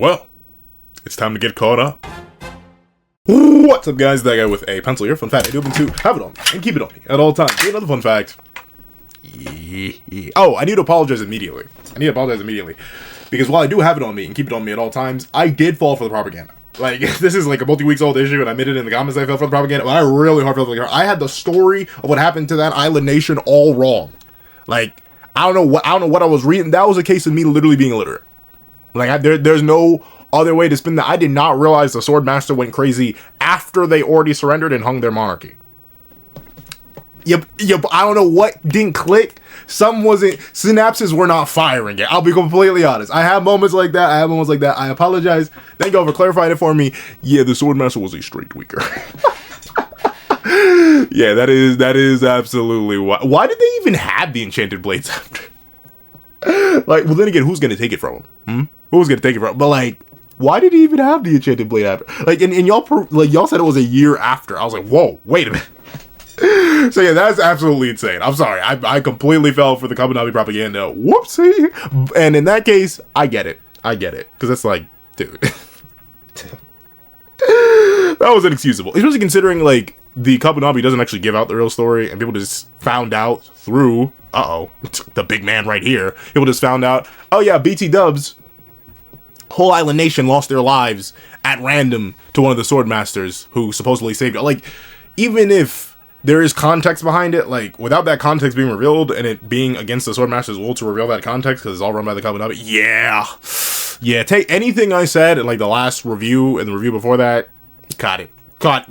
Well, it's time to get caught up. What's up, guys? That guy with a pencil here. Fun fact, I do happen to have it on me and keep it on me at all times. Another fun fact. Oh, I need to apologize immediately. Because while I do have it on me and keep it on me at all times, I did fall for the propaganda. Like, this is like a multi-weeks old issue, and I admitted in the comments I fell for the propaganda, but I really hard fell for the propaganda. I had the story of what happened to that island nation all wrong. Like, I don't know what I was reading. That was a case of me literally being illiterate. Like, there's no other way to spin that. I did not realize the Swordmaster went crazy after they already surrendered and hung their monarchy. Yep, I don't know what didn't click. Synapses were not firing yet. I'll be completely honest. I have moments like that. I apologize. Thank y'all for clarifying it for me. Yeah, the Swordmaster was a straight tweaker. Yeah, that is absolutely why. Why did they even have the enchanted blades after? Like, well, then again, who's gonna take it from him? Who's gonna take it from him? But like, why did he even have the enchanted blade after? Like, and y'all said it was a year after. I was like, whoa, wait a minute. So yeah, that's absolutely insane. I'm sorry. I completely fell for the Kabunabi propaganda. Whoopsie. And in that case, I get it. Because it's like, dude. That was inexcusable. Especially considering, like, the Kabunabi doesn't actually give out the real story, and people just found out through, the big man right here. People just found out, oh yeah, BT Dubs, whole island nation lost their lives at random to one of the Swordmasters who supposedly saved it. Like, even if there is context behind it, like, without that context being revealed and it being against the Swordmaster's will to reveal that context because it's all run by the Kabunabi, yeah, take anything I said in, like, the last review and the review before that, cut it. Like,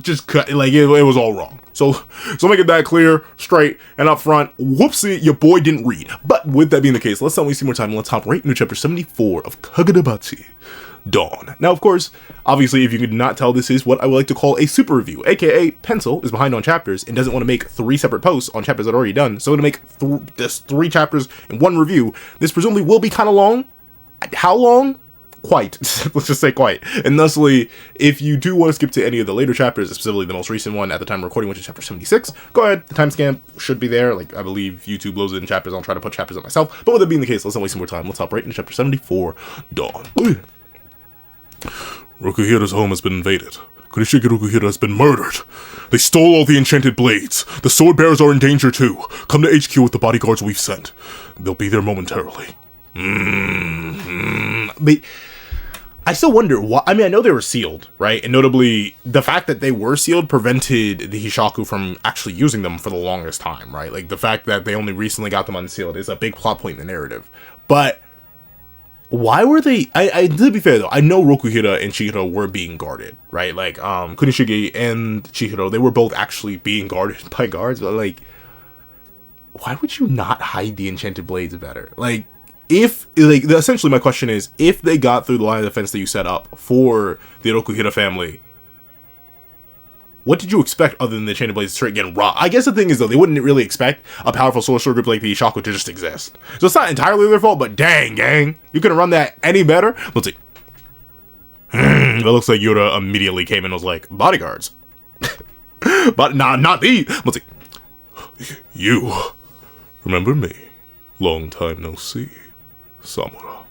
it was all wrong. So making that clear, straight, and up front, whoopsie, your boy didn't read. But with that being the case, let's not waste more time and let's hop right into chapter 74 of Kagurabachi Dawn. Now, of course, obviously, if you could not tell, this is what I would like to call a super review, aka Pencil is behind on chapters and doesn't want to make 3 separate posts on chapters that are already done, so to make this 3 chapters in 1 review. This presumably will be kind of long. How long? Quite. Let's just say quite. And thusly, if you do want to skip to any of the later chapters, specifically the most recent one at the time of recording, which is chapter 76, go ahead. The timestamp should be there. Like, I believe YouTube loads in chapters. I'll try to put chapters up myself. But with that being the case, let's not waste some more time. Let's hop right into chapter 74, Dawn. Rokuhira's home has been invaded. Kurishige Rokuhira has been murdered. They stole all the enchanted blades. The sword bearers are in danger too. Come to HQ with the bodyguards we've sent. They'll be there momentarily. But I still wonder why. I mean, I know they were sealed, right? And notably, the fact that they were sealed prevented the Hishaku from actually using them for the longest time, right? Like, the fact that they only recently got them unsealed is a big plot point in the narrative. But why were they? To be fair though, I know Rokuhira and Chihiro were being guarded, right? Like, Kunishige and Chihiro, they were both actually being guarded by guards. But like, why would you not hide the enchanted blades better? Like, essentially my question is, if they got through the line of defense that you set up for the Rokuhira family, what did you expect other than the Chain of Blades straight getting raw? I guess the thing is, though, they wouldn't really expect a powerful sorcerer group like the Hishaku to just exist. So it's not entirely their fault, but dang, gang, you couldn't run that any better? Let's see. It looks like Yura immediately came in and was like, bodyguards. But nah, not these. Let's see. You remember me? Long time no see. Samura.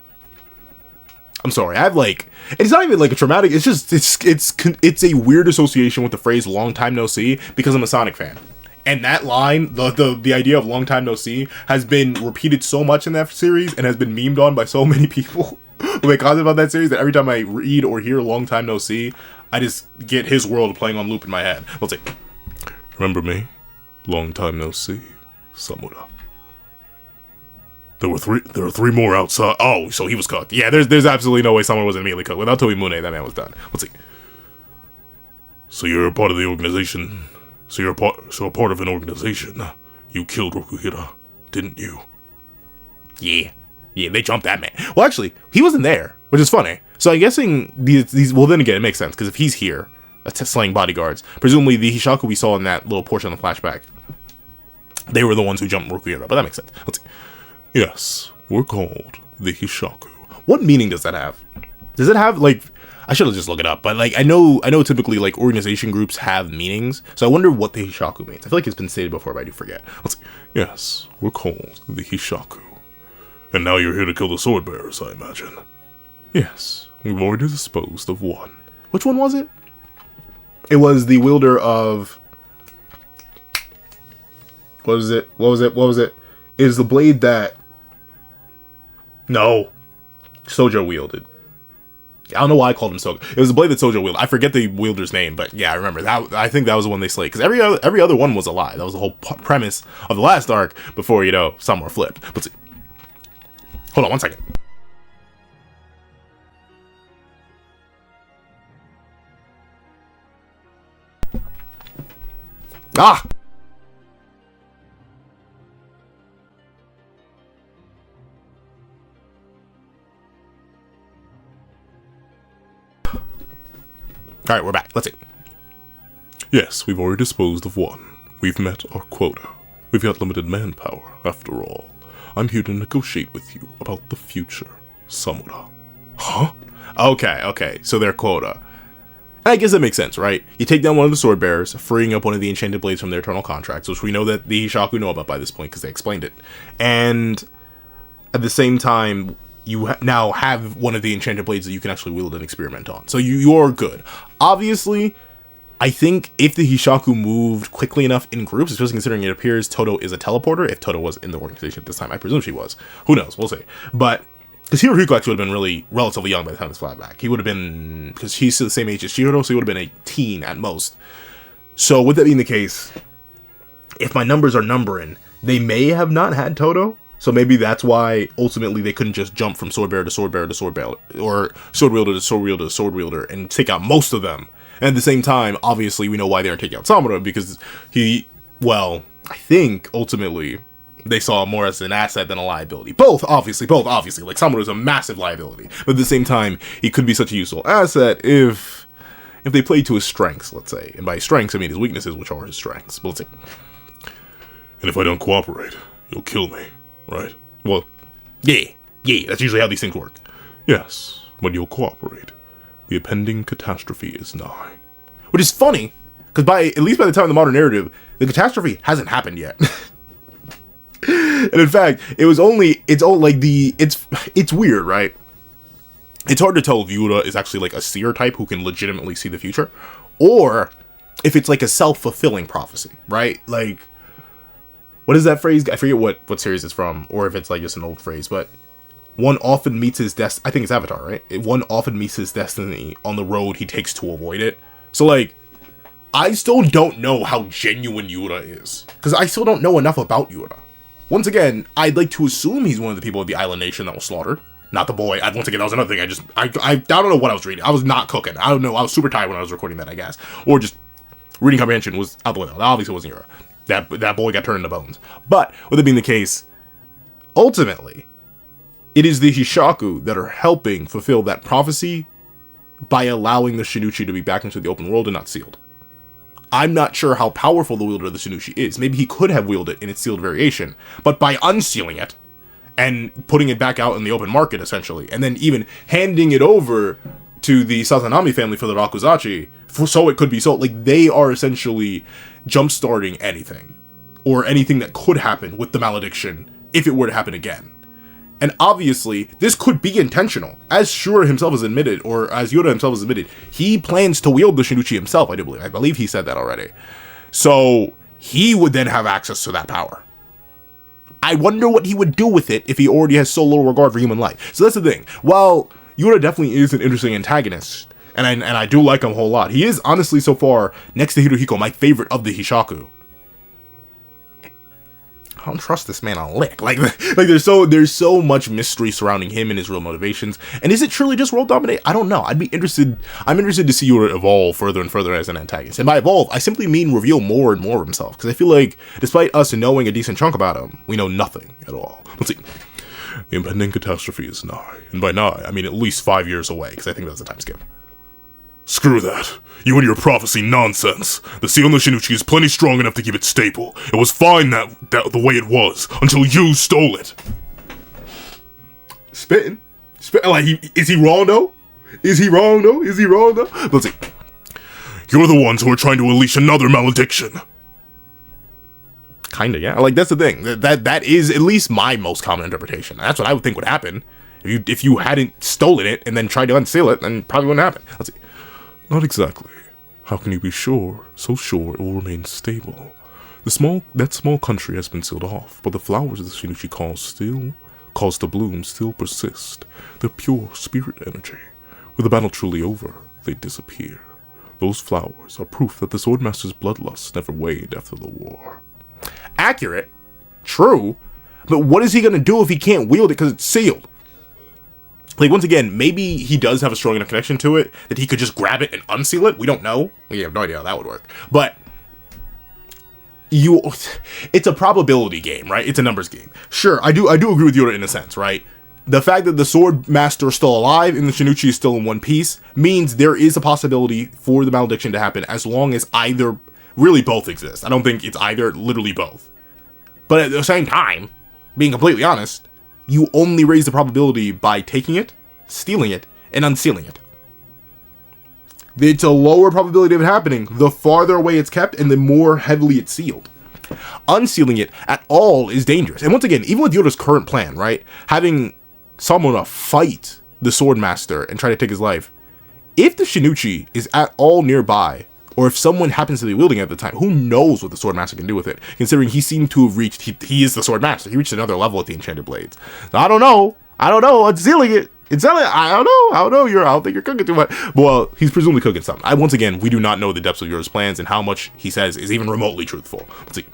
I'm sorry, I have like, it's not even like a traumatic, it's just, it's a weird association with the phrase long time no see because I'm a Sonic fan. And that line, the idea of long time no see has been repeated so much in that series and has been memed on by so many people who make content about that series that every time I read or hear long time no see, I just get his world playing on loop in my head. Let's see. Remember me? Long time no see. Samura. There were 3 more outside. Oh, so he was cooked. Yeah, there's absolutely no way someone was immediately cooked. Without Tobimune, that man was done. Let's see. So you're a part of the organization. So you're a part of an organization. You killed Rokuhira, didn't you? Yeah, they jumped that man. Well, actually, he wasn't there, which is funny. So I'm guessing these. Well, then again, it makes sense because if he's here, slaying bodyguards, presumably the Hishaku we saw in that little portion of the flashback, they were the ones who jumped Rokuhira. But that makes sense. Let's see. Yes, we're called the Hishaku. What meaning does that have? Does it have, like, I should have just looked it up, but like, I know typically like organization groups have meanings, so I wonder what the Hishaku means. I feel like it's been stated before, but I do forget. Let's see. Yes, we're called the Hishaku. And now you're here to kill the sword bearers, I imagine. Yes, We've already disposed of one. Which one was it? It was the wielder of... What was it? It is the blade that... No. Sojo wielded. I don't know why I called him Sojo. It was the blade that Sojo wielded. I forget the wielder's name, but yeah, I remember that. I think that was the one they slayed, because every other one was a lie. That was the whole premise of the last arc before, you know, some were flipped. Let's see. Hold on one second. Ah! Alright, we're back. Let's see. Yes, we've already disposed of one. We've met our quota. We've got limited manpower, after all. I'm here to negotiate with you about the future, Samura. Huh? Okay, so their quota. And I guess that makes sense, right? You take down one of the sword bearers, freeing up one of the enchanted blades from their eternal contracts, which we know that the Hishaku know about by this point because they explained it. And at the same time, you now have one of the enchanted blades that you can actually wield and experiment on. So you're good. Obviously, I think if the Hishaku moved quickly enough in groups, especially considering it appears Todo is a teleporter, if Todo was in the organization at this time, I presume she was. Who knows? We'll see. But, because HIRUHIKO actually would have been really relatively young by the time this flashback. He would have been, because he's the same age as Chihiro, so he would have been a teen at most. So with that being the case, if my numbers are numbering, they may have not had Todo. So maybe that's why ultimately they couldn't just jump from sword bearer to sword bearer to sword bearer, or sword wielder to sword wielder to sword wielder and take out most of them. And at the same time, obviously we know why they aren't taking out Samura, because I think ultimately they saw him more as an asset than a liability. Both obviously. Like Samura is a massive liability, but at the same time, he could be such a useful asset if they play to his strengths, let's say. And by strengths, I mean his weaknesses, which are his strengths. But let's see. And if I don't cooperate, you'll kill me. Right? Well, yeah, that's usually how these things work. Yes, when you'll cooperate. The impending catastrophe is nigh. Which is funny, because at least by the time of the modern narrative, the catastrophe hasn't happened yet. And in fact, it's weird, right? It's hard to tell if Yura is actually like a seer type who can legitimately see the future, or if it's like a self-fulfilling prophecy, right? Like, what is that phrase? I forget what series it's from, or if it's like just an old phrase, but one often meets his destiny. I think it's Avatar, right? One often meets his destiny on the road he takes to avoid it. So like, I still don't know how genuine Yura is, because I still don't know enough about Yura. Once again, I'd like to assume he's one of the people of the Island Nation that was slaughtered, not the boy. Once again, that was another thing. I don't know what I was reading. I was not cooking. I don't know. I was super tired when I was recording that, I guess, or just reading comprehension was out the window. That obviously wasn't Yura. That boy got turned into bones. But, with it being the case, ultimately, it is the Hishaku that are helping fulfill that prophecy by allowing the Shinichi to be back into the open world and not sealed. I'm not sure how powerful the wielder of the Shinichi is. Maybe he could have wielded it in its sealed variation, but by unsealing it and putting it back out in the open market, essentially, and then even handing it over to the Sazanami family for the Rakuzachi, so it could be sold. Like, they are essentially jump-starting anything, or anything that could happen with the malediction if it were to happen again. And obviously, this could be intentional. As Shura himself has admitted, or as Yoda himself has admitted, he plans to wield the Shinichi himself, I do believe. I believe he said that already. So, he would then have access to that power. I wonder what he would do with it if he already has so little regard for human life. So that's the thing. While Yoda definitely is an interesting antagonist, and I do like him a whole lot, he is honestly so far, next to HIRUHIKO, my favorite of the Hishaku. I don't trust this man a lick. Like there's so much mystery surrounding him and his real motivations. And is it truly just world dominate? I don't know. I'm interested to see Yura evolve further and further as an antagonist. And by evolve, I simply mean reveal more and more of himself. Because I feel like, despite us knowing a decent chunk about him, we know nothing at all. Let's see. The impending catastrophe is nigh. And by nigh, I mean at least 5 years away, because I think that's a time skip. Screw that. You and your prophecy nonsense. The seal on the Shinichi is plenty strong enough to keep it stable. It was fine that the way it was, until you stole it. Spitting? Like, is he wrong though? Let's see. You're the ones who are trying to unleash another malediction. Kinda, yeah. Like, that's the thing. That is at least my most common interpretation. That's what I would think would happen. If If you hadn't stolen it and then tried to unseal it, then probably wouldn't happen. Let's see. Not exactly. How can you be sure, so sure it will remain stable? That small country has been sealed off, but the flowers the Shinichi cause to bloom still persist. They're pure spirit energy. With the battle truly over, they disappear. Those flowers are proof that the Swordmaster's bloodlust never waned after the war. Accurate. True. But what is he going to do if he can't wield it because it's sealed? Like, once again, maybe he does have a strong enough connection to it that he could just grab it and unseal it. We don't know. We have no idea how that would work. But it's a probability game, right? It's a numbers game. Sure, I do agree with Yoda in a sense, right? The fact that the Sword Master is still alive and the Shinichi is still in one piece means there is a possibility for the malediction to happen as long as either, really both exist. I don't think it's either, literally both. But at the same time, being completely honest, you only raise the probability by taking it, stealing it, and unsealing it. It's a lower probability of it happening the farther away it's kept and the more heavily it's sealed. Unsealing it at all is dangerous. And once again, even with Yoda's current plan, right? Having someone fight the Sword Master and try to take his life. If the Shinichi is at all nearby, or if someone happens to be wielding it at the time, who knows what the Sword Master can do with it, considering he seemed to have reached, he is the Sword Master, he reached another level with the Enchanted Blades. So I don't know, unsealing it, I don't know, I don't think you're cooking too much. Well, he's presumably cooking something. Once again, we do not know the depths of Yoda's plans and how much he says is even remotely truthful. Let's see.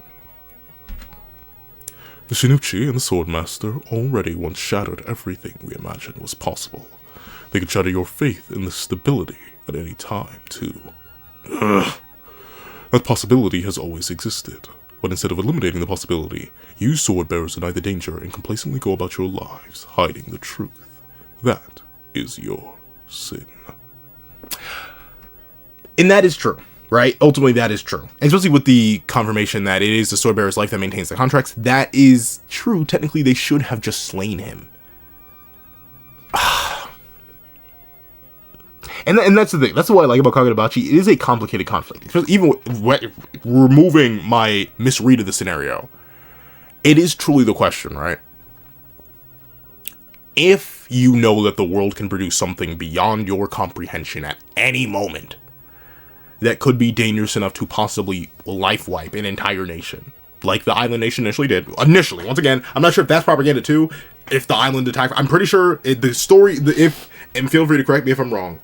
The Shinichi and the Sword Master already once shattered everything we imagined was possible. They could shatter your faith in the stability at any time, too. That possibility has always existed, but instead of eliminating the possibility, you sword bearers deny the danger and complacently go about your lives hiding the truth. That is your sin. And that is true, right? Ultimately, that is true. And especially with the confirmation that it is the sword bearer's life that maintains the contracts, that is true. Technically, they should have just slain him. And that's the thing. That's what I like about Kagurabachi. It is a complicated conflict. Even removing my misread of the scenario, it is truly the question, right? If you know that the world can produce something beyond your comprehension at any moment that could be dangerous enough to possibly life wipe an entire nation, like the island nation initially did. Initially, once again, I'm not sure if that's propaganda too. If the island attacked, I'm pretty sure the story. And feel free to correct me if I'm wrong.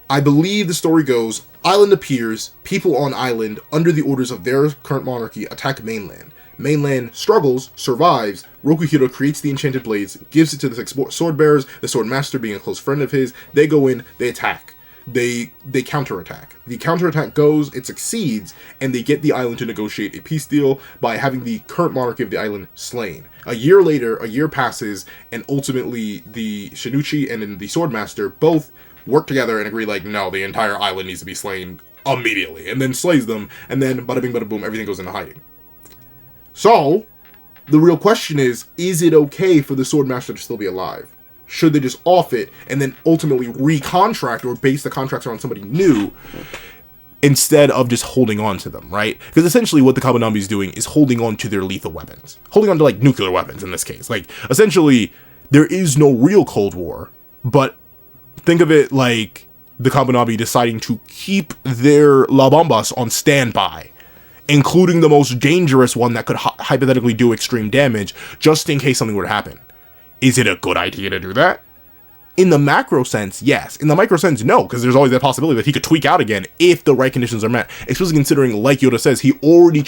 I believe the story goes, island appears, people on island, under the orders of their current monarchy, attack mainland. Mainland struggles, survives, Rokuhiro creates the Enchanted Blades, gives it to the 6 sword bearers, the Sword Master being a close friend of his, they go in, they attack. They counterattack. The counterattack goes, it succeeds, and they get the island to negotiate a peace deal by having the current monarchy of the island slain. A year later, a year passes, and ultimately the Shinichi and then the Sword Master both work together and agree, like, no, the entire island needs to be slain immediately, and then slays them, and then bada bing, bada boom, everything goes into hiding. So, the real question is it okay for the Sword Master to still be alive? Should they just off it, and then ultimately recontract or base the contracts around somebody new, instead of just holding on to them, right? Because essentially what the Kabanami is doing is holding on to their lethal weapons. Holding on to, like, nuclear weapons in this case. Like, essentially, there is no real Cold War, but think of it like the Kabanami deciding to keep their La Bombas on standby, including the most dangerous one that could hypothetically do extreme damage, just in case something were to happen. Is it a good idea to do that? In the macro sense, yes. In the micro sense, no, because there's always that possibility that he could tweak out again if the right conditions are met. Especially considering, like Yoda says, he already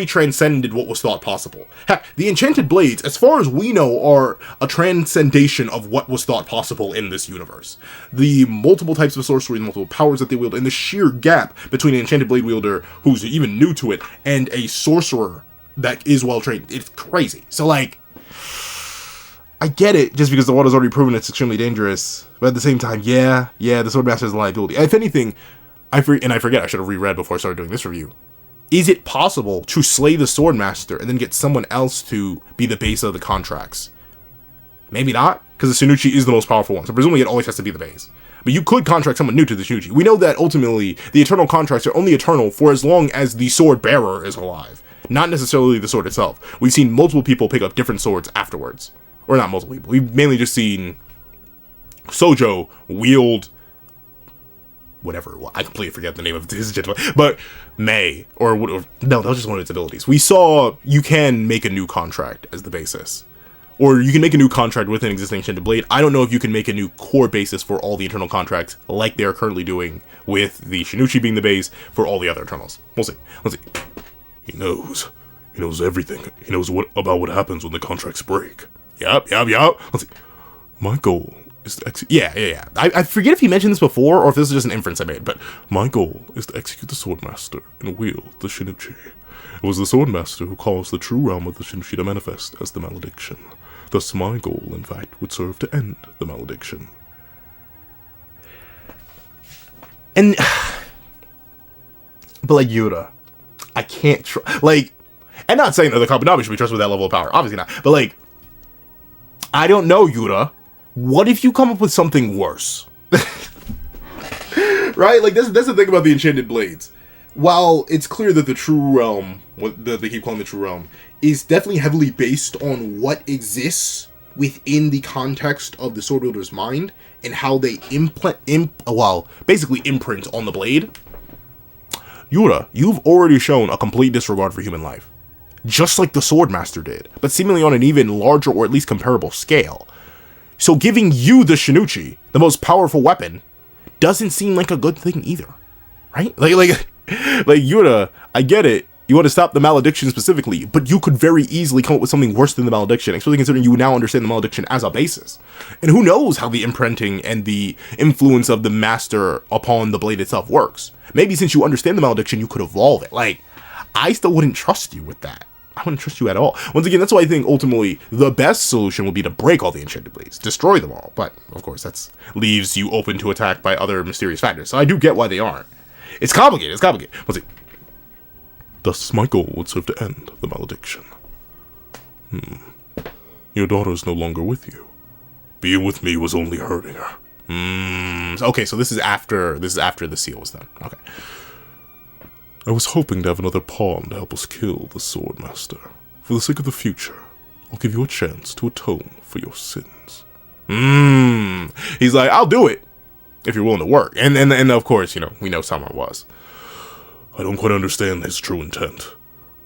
transcended what was thought possible. Heck, the Enchanted Blades, as far as we know, are a transcendation of what was thought possible in this universe. The multiple types of sorcery, the multiple powers that they wield, and the sheer gap between an Enchanted Blade wielder who's even new to it and a sorcerer that is well trained, it's crazy. So, like, I get it, just because the water's already proven it's extremely dangerous, but at the same time, yeah, the Sword Master is a liability. If anything, I forget, I should have reread before I started doing this review. Is it possible to slay the Sword Master and then get someone else to be the base of the contracts? Maybe not, because the Shinichi is the most powerful one, so presumably it always has to be the base. But you could contract someone new to the Shinichi. We know that ultimately, the eternal contracts are only eternal for as long as the sword bearer is alive, not necessarily the sword itself. We've seen multiple people pick up different swords afterwards. Or not multiple people. We've mainly just seen Sojo wield whatever. Well, I completely forget the name of his gentleman. But May, or no, that was just one of its abilities. We saw you can make a new contract as the basis. Or you can make a new contract with an existing Enchanted Blade. I don't know if you can make a new core basis for all the internal contracts like they're currently doing with the Shinichi being the base for all the other Eternals. We'll see. Let's see. He knows. He knows everything. He knows about what happens when the contracts break. Yup. Let's see. My goal is to execute... Yeah. I forget if he mentioned this before or if this is just an inference I made, but my goal is to execute the Swordmaster and wield the Shinichi. It was the Swordmaster who caused the true realm of the Shinichi to manifest as the malediction. Thus, my goal, in fact, would serve to end the malediction. And... But, like, Yura, I can't like... And not saying that the Kabanami should be trusted with that level of power. Obviously not. But, like... I don't know, Yura. What if you come up with something worse? Right? Like, that's the thing about the Enchanted Blades. While it's clear that the True Realm, what they keep calling the True Realm, is definitely heavily based on what exists within the context of the sword wielder's mind and how they basically imprint on the blade. Yura, you've already shown a complete disregard for human life, just like the Swordmaster did, but seemingly on an even larger or at least comparable scale. So giving you the Shinichi, the most powerful weapon, doesn't seem like a good thing either, right? Like Yura, I get it. You want to stop the malediction specifically, but you could very easily come up with something worse than the malediction, especially considering you now understand the malediction as a basis. And who knows how the imprinting and the influence of the master upon the blade itself works. Maybe since you understand the malediction, you could evolve it. Like, I still wouldn't trust you with that. I wouldn't trust you at all. Once again, that's why I think ultimately the best solution would be to break all the Enchanted Blades, destroy them all. But, of course, that leaves you open to attack by other mysterious factors. So I do get why they aren't. It's complicated. Let's see. Thus, my goal would serve to end the malediction. Your daughter is no longer with you. Being with me was only hurting her. Okay, so this is after the seal was done. Okay. I was hoping to have another pawn to help us kill the Swordmaster. For the sake of the future, I'll give you a chance to atone for your sins. He's like, I'll do it if you're willing to work. And of course, we know Samar was. I don't quite understand his true intent,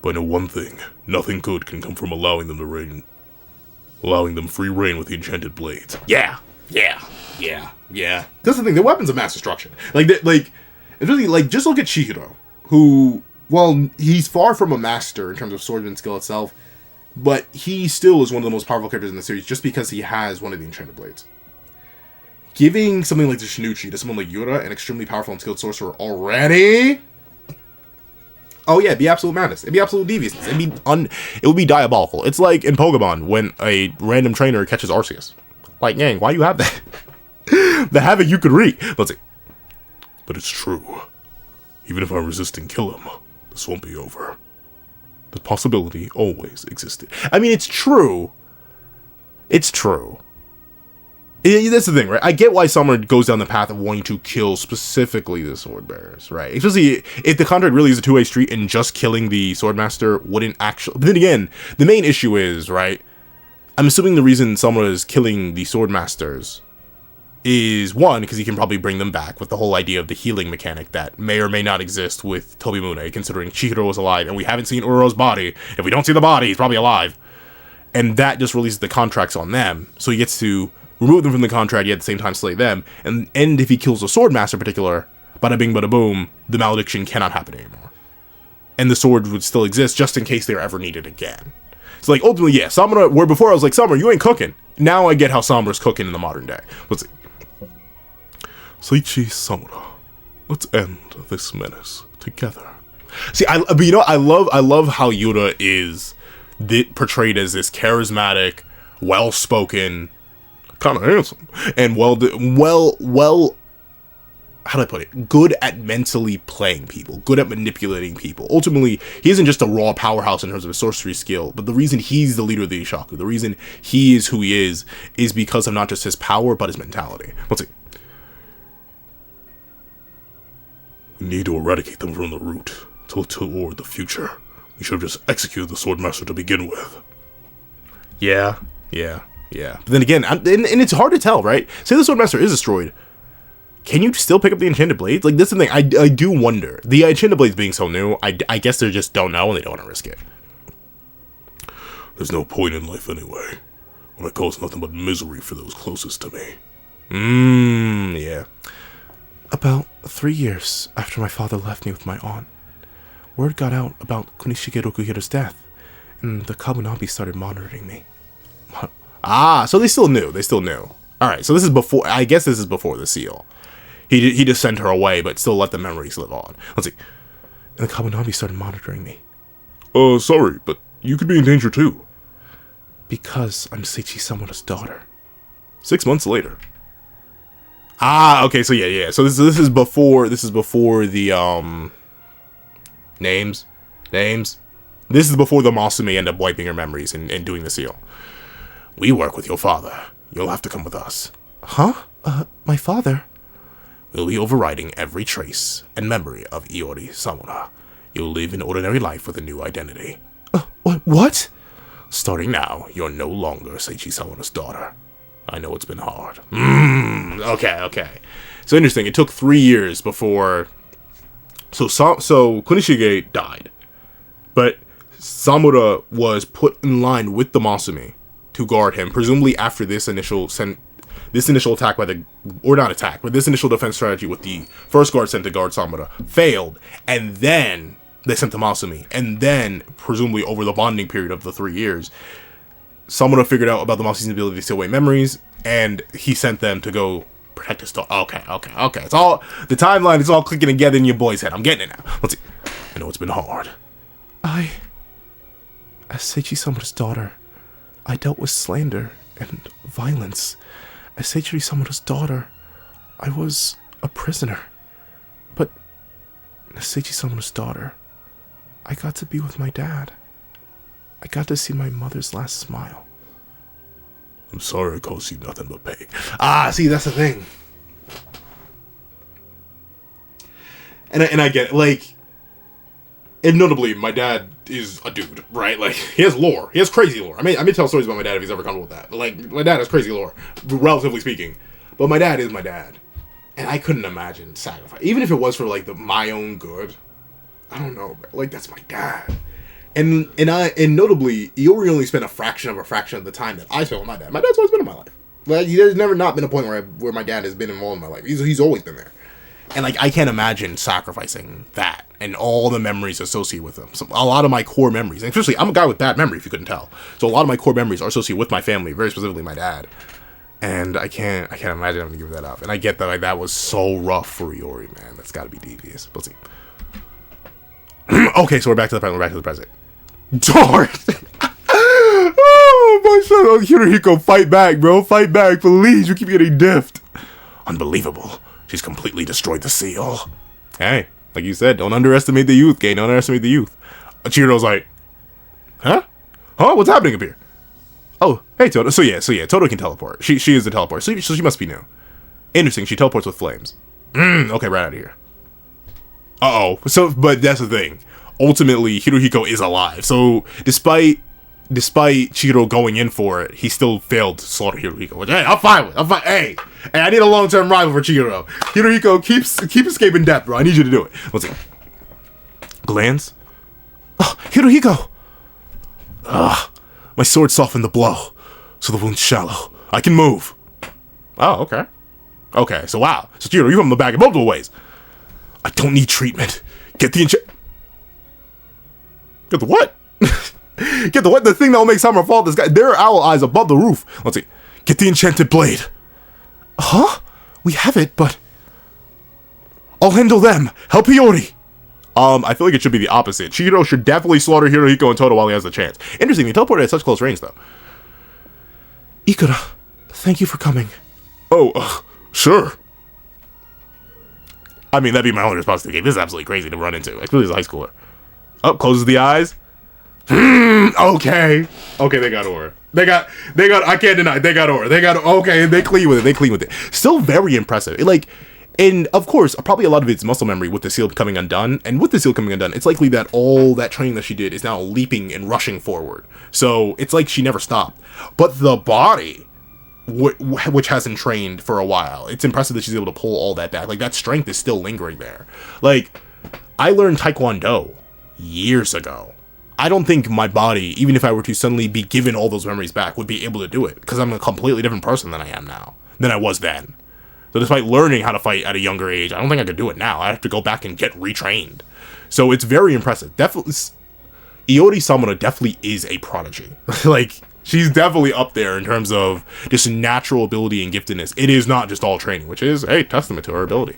but I know one thing. Nothing good can come from allowing them free reign with the Enchanted Blades. Yeah. That's the thing, the weapons of mass destruction. It's really, like, just look at Chihiro, who, well, he's far from a master in terms of swordsman skill itself, but he still is one of the most powerful characters in the series just because he has one of the Enchanted Blades. Giving something like the Shinichi to someone like Yura, an extremely powerful and skilled sorcerer already... Oh yeah, it'd be absolute madness. It'd be absolute deviousness. It would be diabolical. It's like in Pokemon when a random trainer catches Arceus. Like, gang, why you have that? The havoc you could wreak. Let's see. But it's true. Even if I resist and kill him, this won't be over. The possibility always existed. I mean, it's true. It's true. That's the thing, right? I get why Summer goes down the path of wanting to kill specifically the sword bearers, right? Especially if the contract really is a two-way street and just killing the Swordmaster wouldn't actually... But then again, the main issue is, right? I'm assuming the reason Summer is killing the Swordmasters is, one, because he can probably bring them back with the whole idea of the healing mechanic that may or may not exist with Tobimune, considering Chihiro was alive, and we haven't seen Uro's body. If we don't see the body, he's probably alive. And that just releases the contracts on them, so he gets to remove them from the contract, yet at the same time slay them, and if he kills the Swordmaster in particular, bada bing bada boom, the malediction cannot happen anymore. And the sword would still exist just in case they're ever needed again. So, like, ultimately, yeah, Samura, where before I was like, Summer, you ain't cooking. Now I get how Samura's cooking in the modern day. Let's see. Sichi Samura, let's end this menace together. See, I love how Yura is portrayed as this charismatic, well-spoken, kind of handsome, and how do I put it? Good at mentally playing people, good at manipulating people. Ultimately, he isn't just a raw powerhouse in terms of his sorcery skill, but the reason he's the leader of the Hishaku, the reason he is who he is because of not just his power, but his mentality. Let's see. We need to eradicate them from the root, toward the future. We should have just executed the Swordmaster to begin with. Yeah. Yeah. But then again, and it's hard to tell, right? Say the Swordmaster is destroyed. Can you still pick up the Enchanted Blades? Like, that's the thing. I do wonder. The Enchanted Blades being so new, I guess they just don't know and they don't want to risk it. There's no point in life anyway, when I cause nothing but misery for those closest to me. Yeah. About 3 years after my father left me with my aunt, word got out about Kunishige Rokuhiro's death, and the Kabunabi started monitoring me. So they still knew. Alright, so this is before, I guess this is before the seal. He just sent her away, but still let the memories live on. Let's see. And the Kabunabi started monitoring me. Sorry, but you could be in danger too. Because I'm Sichi Samura's daughter. 6 months later. Okay, so yeah. So this is before the names. This is before the Masume end up wiping her memories and doing the seal. We work with your father. You'll have to come with us. Huh? My father? We'll be overriding every trace and memory of Iori Samura. You'll live an ordinary life with a new identity. What? Starting now, you're no longer Seichi Samura's daughter. I know it's been hard. Okay. So interesting, it took 3 years before... So Kunishige died. But Samura was put in line with the Masume to guard him, presumably after this initial attack by the... Or not attack, but this initial defense strategy with the first guard sent to guard Samura failed. And then they sent to Masume. And then, presumably over the bonding period of the 3 years... Samura figured out about the Masume's ability to steal away memories, and he sent them to go protect his daughter. Okay. It's all, the timeline is all clicking together in your boy's head. I'm getting it now. Let's see. I know it's been hard. As Seichi Samura's daughter, I dealt with slander and violence. As Seichi Samura's daughter, I was a prisoner. But as Seichi Samura's daughter, I got to be with my dad. I got to see my mother's last smile. I'm sorry I caused you nothing but pain. See, that's the thing. And I get it. Like, and notably, my dad is a dude, right? Like, he has lore. He has crazy lore. I may tell stories about my dad if he's ever comfortable with that. But, like, my dad has crazy lore, relatively speaking. But my dad is my dad. And I couldn't imagine sacrifice. Even if it was for, like, my own good. I don't know. Like, that's my dad. And notably, Iori only spent a fraction of the time that I spent with my dad. My dad's always been in my life. Like, there's never not been a point where my dad has been involved in my life. He's always been there. And, like, I can't imagine sacrificing that and all the memories associated with them. So, a lot of my core memories, and especially, I'm a guy with bad memory, if you couldn't tell. So a lot of my core memories are associated with my family, very specifically my dad. And I can't imagine having to give that up. And I get that, like, that was so rough for Iori, man. That's gotta be devious. Let's see. Okay, so we're back to the present. Darn! Oh, my son, HIRUHIKO, fight back, bro. Fight back, please. You keep getting diffed. Unbelievable. She's completely destroyed the seal. Hey, like you said, don't underestimate the youth, Gay. Don't underestimate the youth. Chihiro's like, huh? What's happening up here? Oh, hey, Toto. So yeah, Toto can teleport. She is the teleport, so she must be new. Interesting, she teleports with flames. Okay, right out of here. So, but that's the thing. Ultimately, HIRUHIKO is alive. So, despite Chihiro going in for it, he still failed to slaughter HIRUHIKO. Which, hey, I'm fine with. Hey, I need a long-term rival for Chihiro. HIRUHIKO, keep escaping death, bro. I need you to do it. Let's see. Glands? Oh, HIRUHIKO! My sword softened the blow, so the wound's shallow. I can move. Oh, okay. Okay, so wow. So Chihiro, you from the back in multiple ways. I don't need treatment. Get the Get the what? Get the what? The thing that will make Summer fall. This guy. There are owl eyes above the roof. Let's see. Get the enchanted blade. Huh? We have it, but I'll handle them. Help Iori. I feel like it should be the opposite. Chihiro should definitely slaughter HIRUHIKO and Toto while he has the chance. Interesting, he teleported at such close range, though. Ikura, thank you for coming. Oh, sure. I mean, that'd be my only response to the game. This is absolutely crazy to run into, especially as a high schooler. Closes the eyes. Okay. Okay, they got aura. They got, I can't deny, they got aura. Okay, they clean with it. Still very impressive. And of course, probably a lot of it's muscle memory with the seal coming undone. And with the seal coming undone, it's likely that all that training that she did is now leaping and rushing forward. So it's like she never stopped. But the body, which hasn't trained for a while, it's impressive that she's able to pull all that back. Like, that strength is still lingering there. Like, I learned Taekwondo years ago. I don't think my body, even if I were to suddenly be given all those memories back, would be able to do it. Because I'm a completely different person than I am now. Than I was then. So despite learning how to fight at a younger age, I don't think I could do it now. I have to go back and get retrained. So it's very impressive. Definitely, Iori Samura definitely is a prodigy. Like, she's definitely up there in terms of just natural ability and giftedness. It is not just all training, which is, hey, testament to her ability.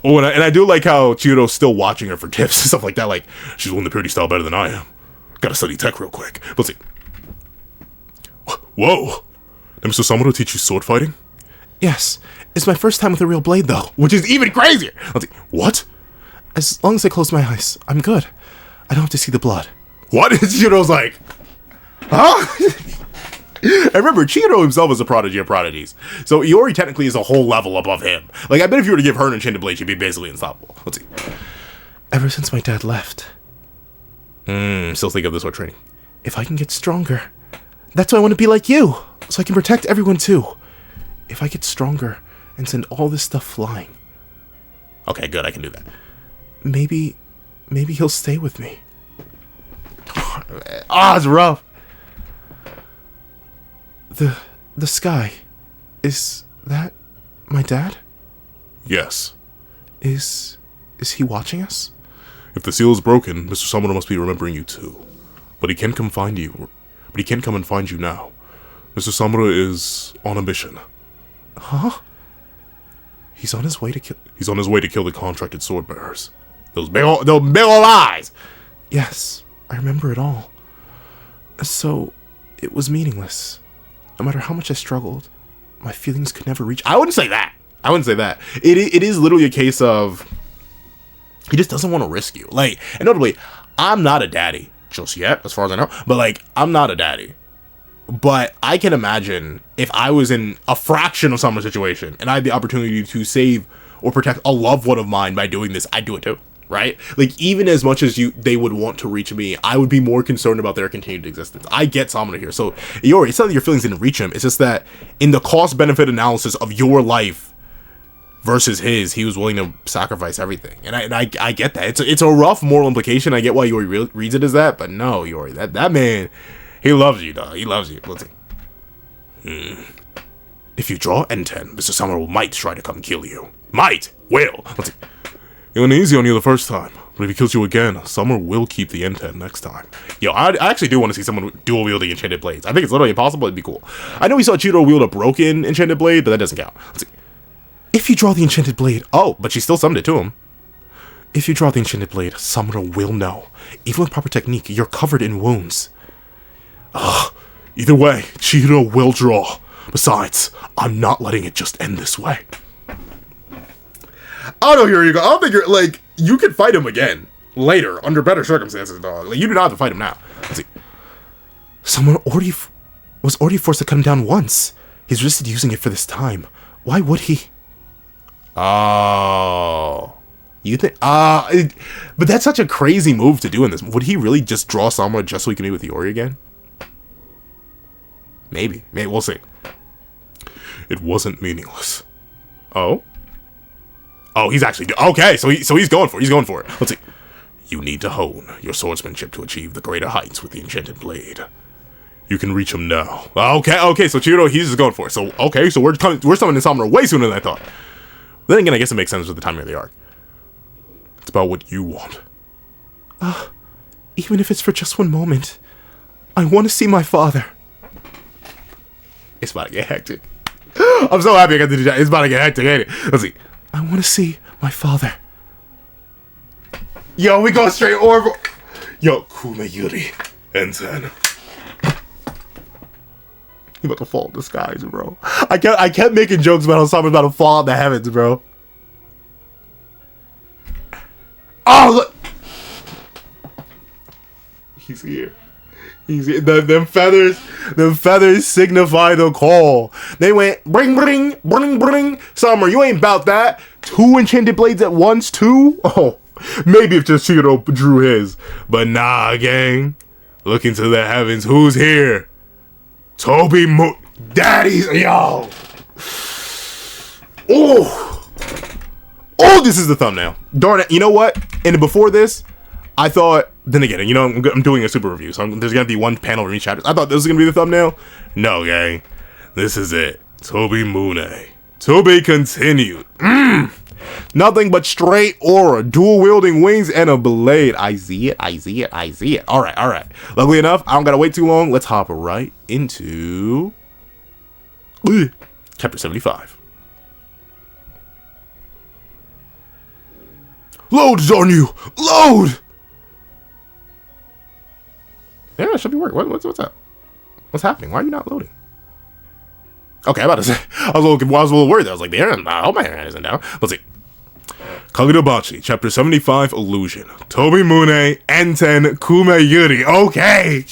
Oh, and I do like how Chihiro's still watching her for tips and stuff like that. Like, she's won the purity style better than I am. Gotta study tech real quick. Let's see. Whoa! Did Mr. Samura teach you sword fighting? Yes. It's my first time with a real blade, though. Which is even crazier! Let's see. What? As long as I close my eyes, I'm good. I don't have to see the blood. What? Chihiro's like... Huh? And remember, Chihiro himself is a prodigy of prodigies. So Iori technically is a whole level above him. Like, I bet if you were to give her an enchanted blade, she'd be basically unstoppable. Let's see. Ever since my dad left. Still think of this while training. If I can get stronger. That's why I want to be like you. So I can protect everyone, too. If I get stronger and send all this stuff flying. Okay, good, I can do that. Maybe he'll stay with me. Ah, it's rough. The sky. Is that my dad? Yes. Is he watching us? If the seal is broken, Mr. Samura must be remembering you too. But he can't come find you. But he can't come and find you now. Mr. Samura is on a mission. Huh? He's on his way to kill the contracted sword bearers. Those big old eyes! Yes, I remember it all. So, it was meaningless. No matter how much I struggled, my feelings could never reach... I wouldn't say that. It is literally a case of... He just doesn't want to risk you. Like, and notably, I'm not a daddy. Just yet, as far as I know. But, like, I'm not a daddy. But I can imagine if I was in a fraction of someone's situation and I had the opportunity to save or protect a loved one of mine by doing this, I'd do it too, right? Like, even as much as they would want to reach me, I would be more concerned about their continued existence. I get Samura here. So, Iori, it's not that your feelings didn't reach him. It's just that in the cost-benefit analysis of your life versus his, he was willing to sacrifice everything. And I get that. It's a rough moral implication. I get why Iori reads it as that, but no, Iori, that man... He loves you, dog. He loves you. Let's see. If you draw N10, Mr. Samura might try to come kill you. Might! Will! Let's see. It went easy on you the first time, but if he kills you again, Samura will keep the N10 next time. Yo, I actually do want to see someone dual-wielding enchanted blades. I think it's literally impossible. It'd be cool. I know we saw Chihiro wield a broken enchanted blade, but that doesn't count. Let's see. If you draw the enchanted blade... Oh, but she still summoned it to him. If you draw the enchanted blade, Samura will know. Even with proper technique, you're covered in wounds. Ugh. Either way, Chihiro will draw. Besides, I'm not letting it just end this way. Oh no, here you go. I don't think you're, like, you could fight him again. Later, under better circumstances, dog. Like, you do not have to fight him now. Let's see. Someone was already forced to cut him down once. He's resisted using it for this time. Why would he? Oh. You think? But that's such a crazy move to do in this. Would he really just draw Samura just so he can meet with Iori again? Maybe. We'll see. It wasn't meaningless. Oh? Oh, he's actually... Okay, so he's going for it. He's going for it. Let's see. You need to hone your swordsmanship to achieve the greater heights with the enchanted blade. You can reach him now. Okay, so Chihiro, he's just going for it. So, okay, so we're summoning Samura way sooner than I thought. Then again, I guess it makes sense with the timing of the arc. It's about what you want. Even if it's for just one moment, I want to see my father. It's about to get hectic. I'm so happy I got to do that. It's about to get hectic, ain't it? Let's see. I want to see my father. Yo, we go straight over. Yo, Kumayuri. N10. He about to fall in the skies, bro. I kept making jokes about how Samura's about to fall in the heavens, bro. Oh, look. He's here. Them feathers signify the call. They went bring, bring, bring, bring. Summer, you ain't about that. 2 enchanted blades at once, too? Oh, maybe if just Chiro drew his. But nah, gang. Look into the heavens. Who's here? Tobimune. Daddy's, yo. Oh, this is the thumbnail. Darn it. You know what? And before this, I thought, then again, you know, I'm doing a super review, so there's going to be one panel in each chapter. I thought this was going to be the thumbnail. No, gang. This is it. Tobimune. To be continued. Nothing but straight aura, dual-wielding wings, and a blade. I see it. All right. Luckily enough, I don't got to wait too long. Let's hop right into chapter 75. Load is on you! Load! Yeah, it should be working. What's up? What's happening? Why are you not loading? Okay, I'm about to say. I was a little worried. I was like, I hope my internet isn't down. Let's see. Kagurabachi, chapter 75, Illusion. Tobimune, Enten, Kumayuri. Okay!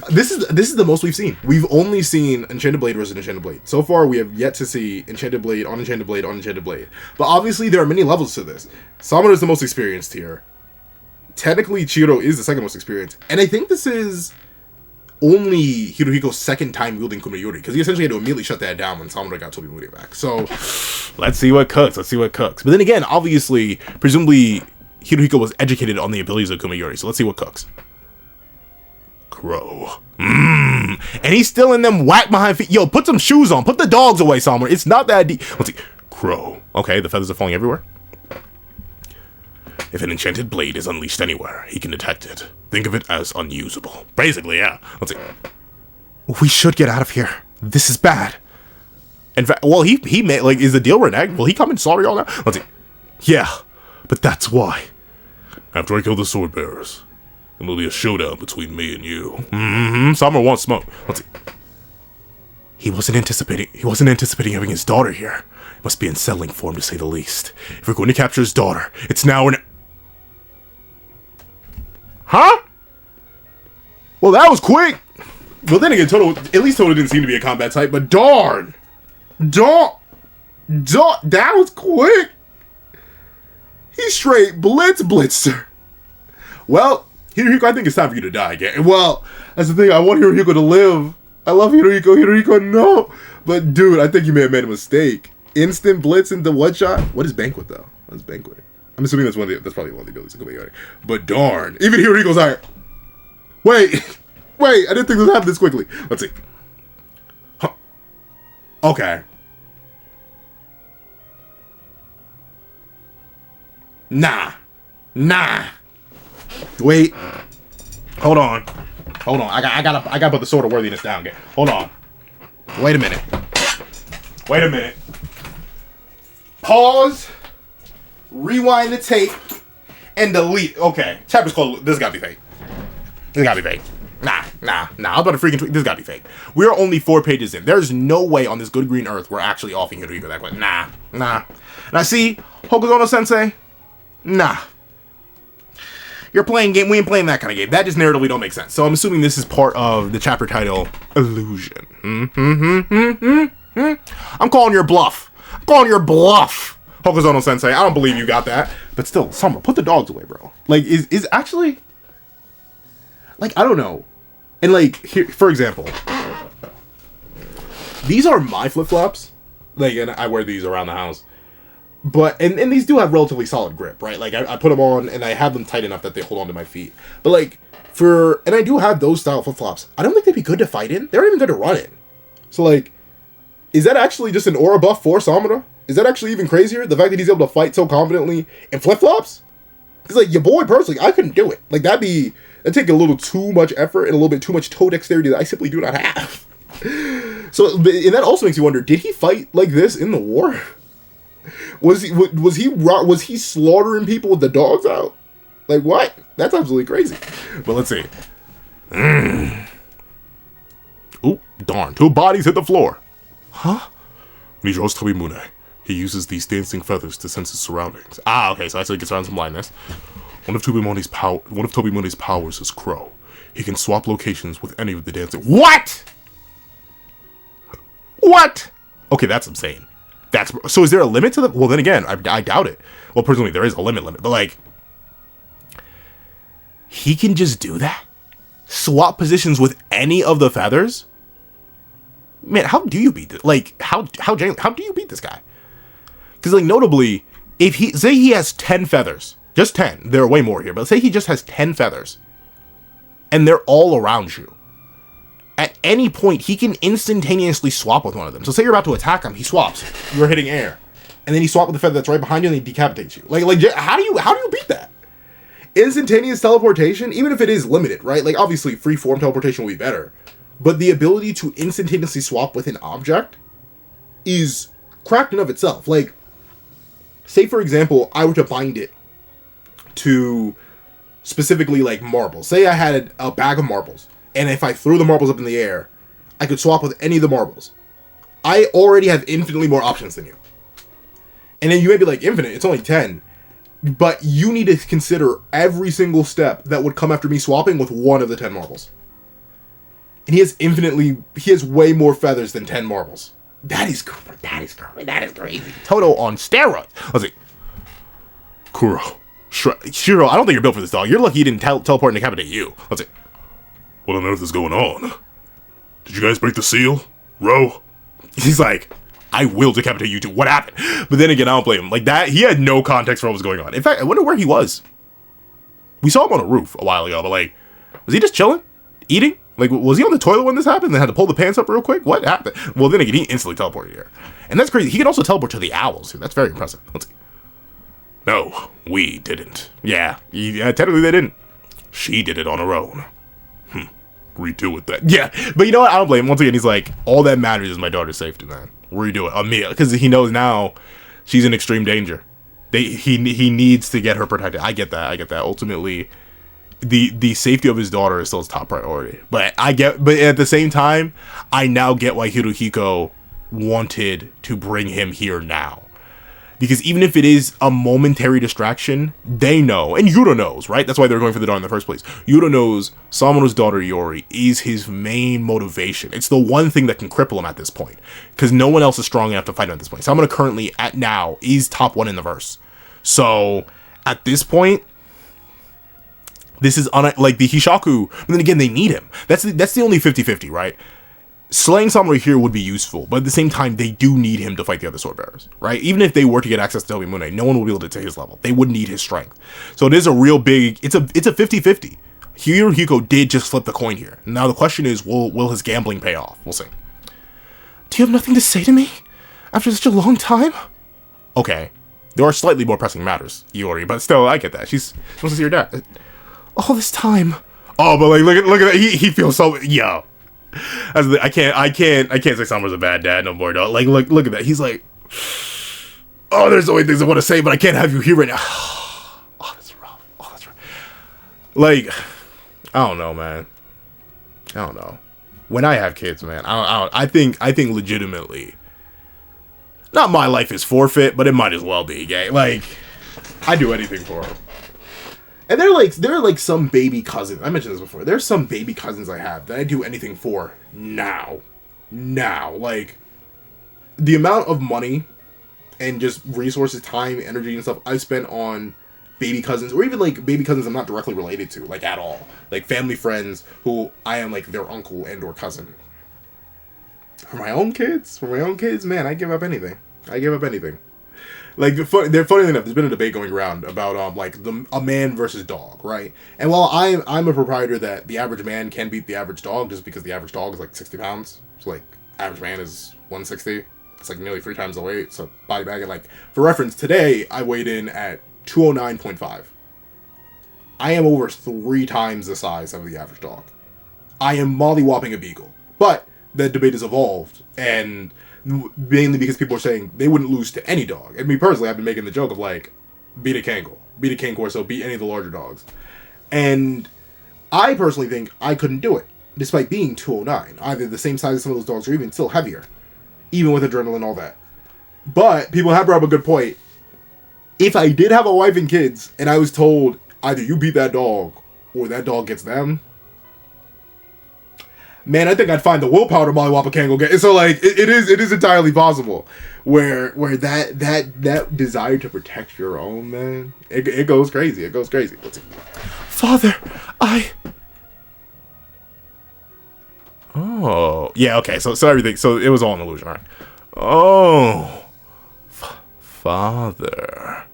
This is the most we've seen. We've only seen Enchanted Blade versus Enchanted Blade. So far, we have yet to see Enchanted Blade on Enchanted Blade on Enchanted Blade. But obviously, there are many levels to this. Samura is the most experienced here. Technically, Chiro is the second most experienced. And I think this is only HIRUHIKO's second time wielding Kumayuri, because he essentially had to immediately shut that down when Samura got Tobimune back. So, let's see what cooks. But then again, obviously, presumably, HIRUHIKO was educated on the abilities of Kumayuri. So let's see what cooks. Crow. And he's still in them whack behind feet. Yo, put some shoes on. Put the dogs away somewhere. It's not that deep. Let's see. Crow. Okay, the feathers are falling everywhere. If an enchanted blade is unleashed anywhere, he can detect it. Think of it as unusable. Basically, yeah. Let's see. We should get out of here. This is bad. In fact, well, he may, like, is the deal reneged? Will he come and slaughter y'all now? Let's see. Yeah, but that's why. After I kill the sword bearers, it will be a showdown between me and you. Summer wants smoke. Let's see. He wasn't anticipating having his daughter here. It must be unsettling for him, to say the least. If we're going to capture his daughter, it's now or never. Huh? Well, that was quick. Well, then again, Toto didn't seem to be a combat type, but darn. That was quick. He straight blitzer. Well, HIRUHIKO, I think it's time for you to die again. Well, that's the thing. I want HIRUHIKO to live. I love HIRUHIKO. HIRUHIKO, no. But, dude, I think you may have made a mistake. Instant blitz into one shot? What is banquet, though? What is banquet? I'm assuming that's probably one of the abilities of Kumayuri. But darn. Even HIRUHIKO's like, wait, I didn't think this happened this quickly. Let's see. Huh. Okay. Nah. Wait. Hold on. I gotta put the sword of worthiness down again. Hold on. Wait a minute. Pause. Rewind the tape. And delete. Okay. Chapter's called. This gotta be fake. Nah. I was about to freaking tweet. This gotta be fake. We're only 4 pages in. There's no way on this good green earth we're actually offing HIRUHIKO that quick. Nah. Now see, Hokuzono Sensei. Nah. You're playing game. We ain't playing that kind of game. That just narratively don't make sense. So I'm assuming this is part of the chapter title, Illusion. I'm calling your bluff. Hokuzono Sensei. I don't believe you got that. But still, Summer, put the dogs away, bro. Like, is actually, like, I don't know. And like, here, for example, these are my flip-flops. Like, and I wear these around the house. But, and these do have relatively solid grip, right? Like, I put them on, and I have them tight enough that they hold on to my feet. But, like, and I do have those style flip-flops. I don't think they'd be good to fight in. They're not even good to run in. So, like, is that actually just an aura buff for Samura? Is that actually even crazier? The fact that he's able to fight so confidently in flip-flops? Because, like, your boy, personally, I couldn't do it. Like, that'd take a little too much effort and a little bit too much toe dexterity that I simply do not have. So, and that also makes you wonder, did he fight like this in the war? Was he slaughtering people with the dogs out? Like, what? That's absolutely crazy. But let's see. Ooh, darn. 2 bodies hit the floor. Huh? When he draws Tobimune, he uses these dancing feathers to sense his surroundings. Ah, okay, so actually gets around some blindness. One of Tobimune's powers is Crow. He can swap locations with any of the dancing. What? What? Okay, that's insane. So is there a limit to the... Well, then again, I doubt it. Well, personally, there is a limit, but like... He can just do that? Swap positions with any of the feathers? Man, how do you beat this? Like, how do you beat this guy? Because, like, notably, if he... Say he has 10 feathers. Just 10. There are way more here, but say he just has 10 feathers. And they're all around you. At any point, he can instantaneously swap with one of them. So say you're about to attack him, he swaps. You're hitting air. And then he swaps with the feather that's right behind you and he decapitates you. Like, how do you beat that? Instantaneous teleportation, even if it is limited, right? Like, obviously, free form teleportation will be better. But the ability to instantaneously swap with an object is cracked in of itself. Like, say, for example, I were to bind it to specifically, like, marbles. Say I had a bag of marbles. And if I threw the marbles up in the air, I could swap with any of the marbles. I already have infinitely more options than you. And then you may be like, infinite, it's only 10. But you need to consider every single step that would come after me swapping with one of the 10 marbles. And he has way more feathers than 10 marbles. That is crazy. Toto on steroids. Let's see. Kuro. Shiro, I don't think you're built for this, dog. You're lucky he didn't teleport and decapitate you. Let's see. What on earth is going on? Did you guys break the seal? Ro? He's like, I will decapitate you too. What happened? But then again, I don't blame him. Like that, he had no context for what was going on. In fact, I wonder where he was. We saw him on a roof a while ago, but like, was he just chilling? Eating? Like, was he on the toilet when this happened? They had to pull the pants up real quick? What happened? Well, then again, he instantly teleported here. And that's crazy. He can also teleport to the owls. That's very impressive. Let's see. No, we didn't. Yeah, technically they didn't. She did it on her own. Redo it then. Yeah, but you know what? I don't blame him. Once again, he's like, all that matters is my daughter's safety, man. Redo it. Amia, because he knows now she's in extreme danger. He needs to get her protected. I get that. Ultimately, the safety of his daughter is still his top priority. But at the same time, I now get why HIRUHIKO wanted to bring him here now. Because even if it is a momentary distraction, they know, and Yuta knows, right? That's why they're going for the daughter in the first place. Yuta knows Samanu's daughter Yori is his main motivation. It's the one thing that can cripple him at this point. Because no one else is strong enough to fight him at this point. Samanu currently, now, is top 1 in the verse. So, at this point, this is, like, the Hishaku, but then again, they need him. That's the only 50-50, right? Slaying Samurai here would be useful, but at the same time, they do need him to fight the other sword bearers, right? Even if they were to get access to Tobimune, no one will be able to get to his level. They would need his strength. So it is a real big, it's a 50-50. HIRUHIKO did just flip the coin here. Now the question is, will his gambling pay off? We'll see. Do you have nothing to say to me? After such a long time? Okay. There are slightly more pressing matters, Iori, but still, I get that. She wants to see her dad. All this time. Oh, but like, look at that. He feels so, yo. I can't say Summer's a bad dad no more, dog. Like, look at that. He's like, oh, there's so many things I want to say, but I can't have you here right now. Oh, that's rough. Like, I don't know, man. I don't know. When I have kids, man, I think legitimately, not my life is forfeit, but it might as well be, gay. Like, I'd do anything for them. And there are like some baby cousins. I mentioned this before. There's some baby cousins I have that I do anything for now. Like, the amount of money and just resources, time, energy, and stuff I've spent on baby cousins, or even like baby cousins I'm not directly related to, like at all. Like family friends who I am like their uncle and or cousin. For my own kids, man, I give up anything. Like, they're funny enough, there's been a debate going around about, like, a man versus dog, right? And while I'm a proprietor that the average man can beat the average dog, just because the average dog is, like, 60 pounds. So, like, average man is 160. It's, like, nearly 3 times the weight. So, body bag, and, like, for reference, today, I weighed in at 209.5. I am over 3 times the size of the average dog. I am molly-whopping a beagle. But, that debate has evolved, and mainly because people are saying they wouldn't lose to any dog. And me personally, I've been making the joke of like, beat a cane corso, beat any of the larger dogs. And I personally think I couldn't do it, despite being 209. Either the same size as some of those dogs, or even still heavier, even with adrenaline and all that. But people have brought up a good point. If I did have a wife and kids, and I was told either you beat that dog or that dog gets them, man, I think I'd find the willpower to mollywop a Kango gang. So like, it is entirely possible where that desire to protect your own, man, it goes crazy. It goes crazy. Let's see. Father, Oh, yeah, okay. So everything. So it was all an illusion, all right? Oh, father.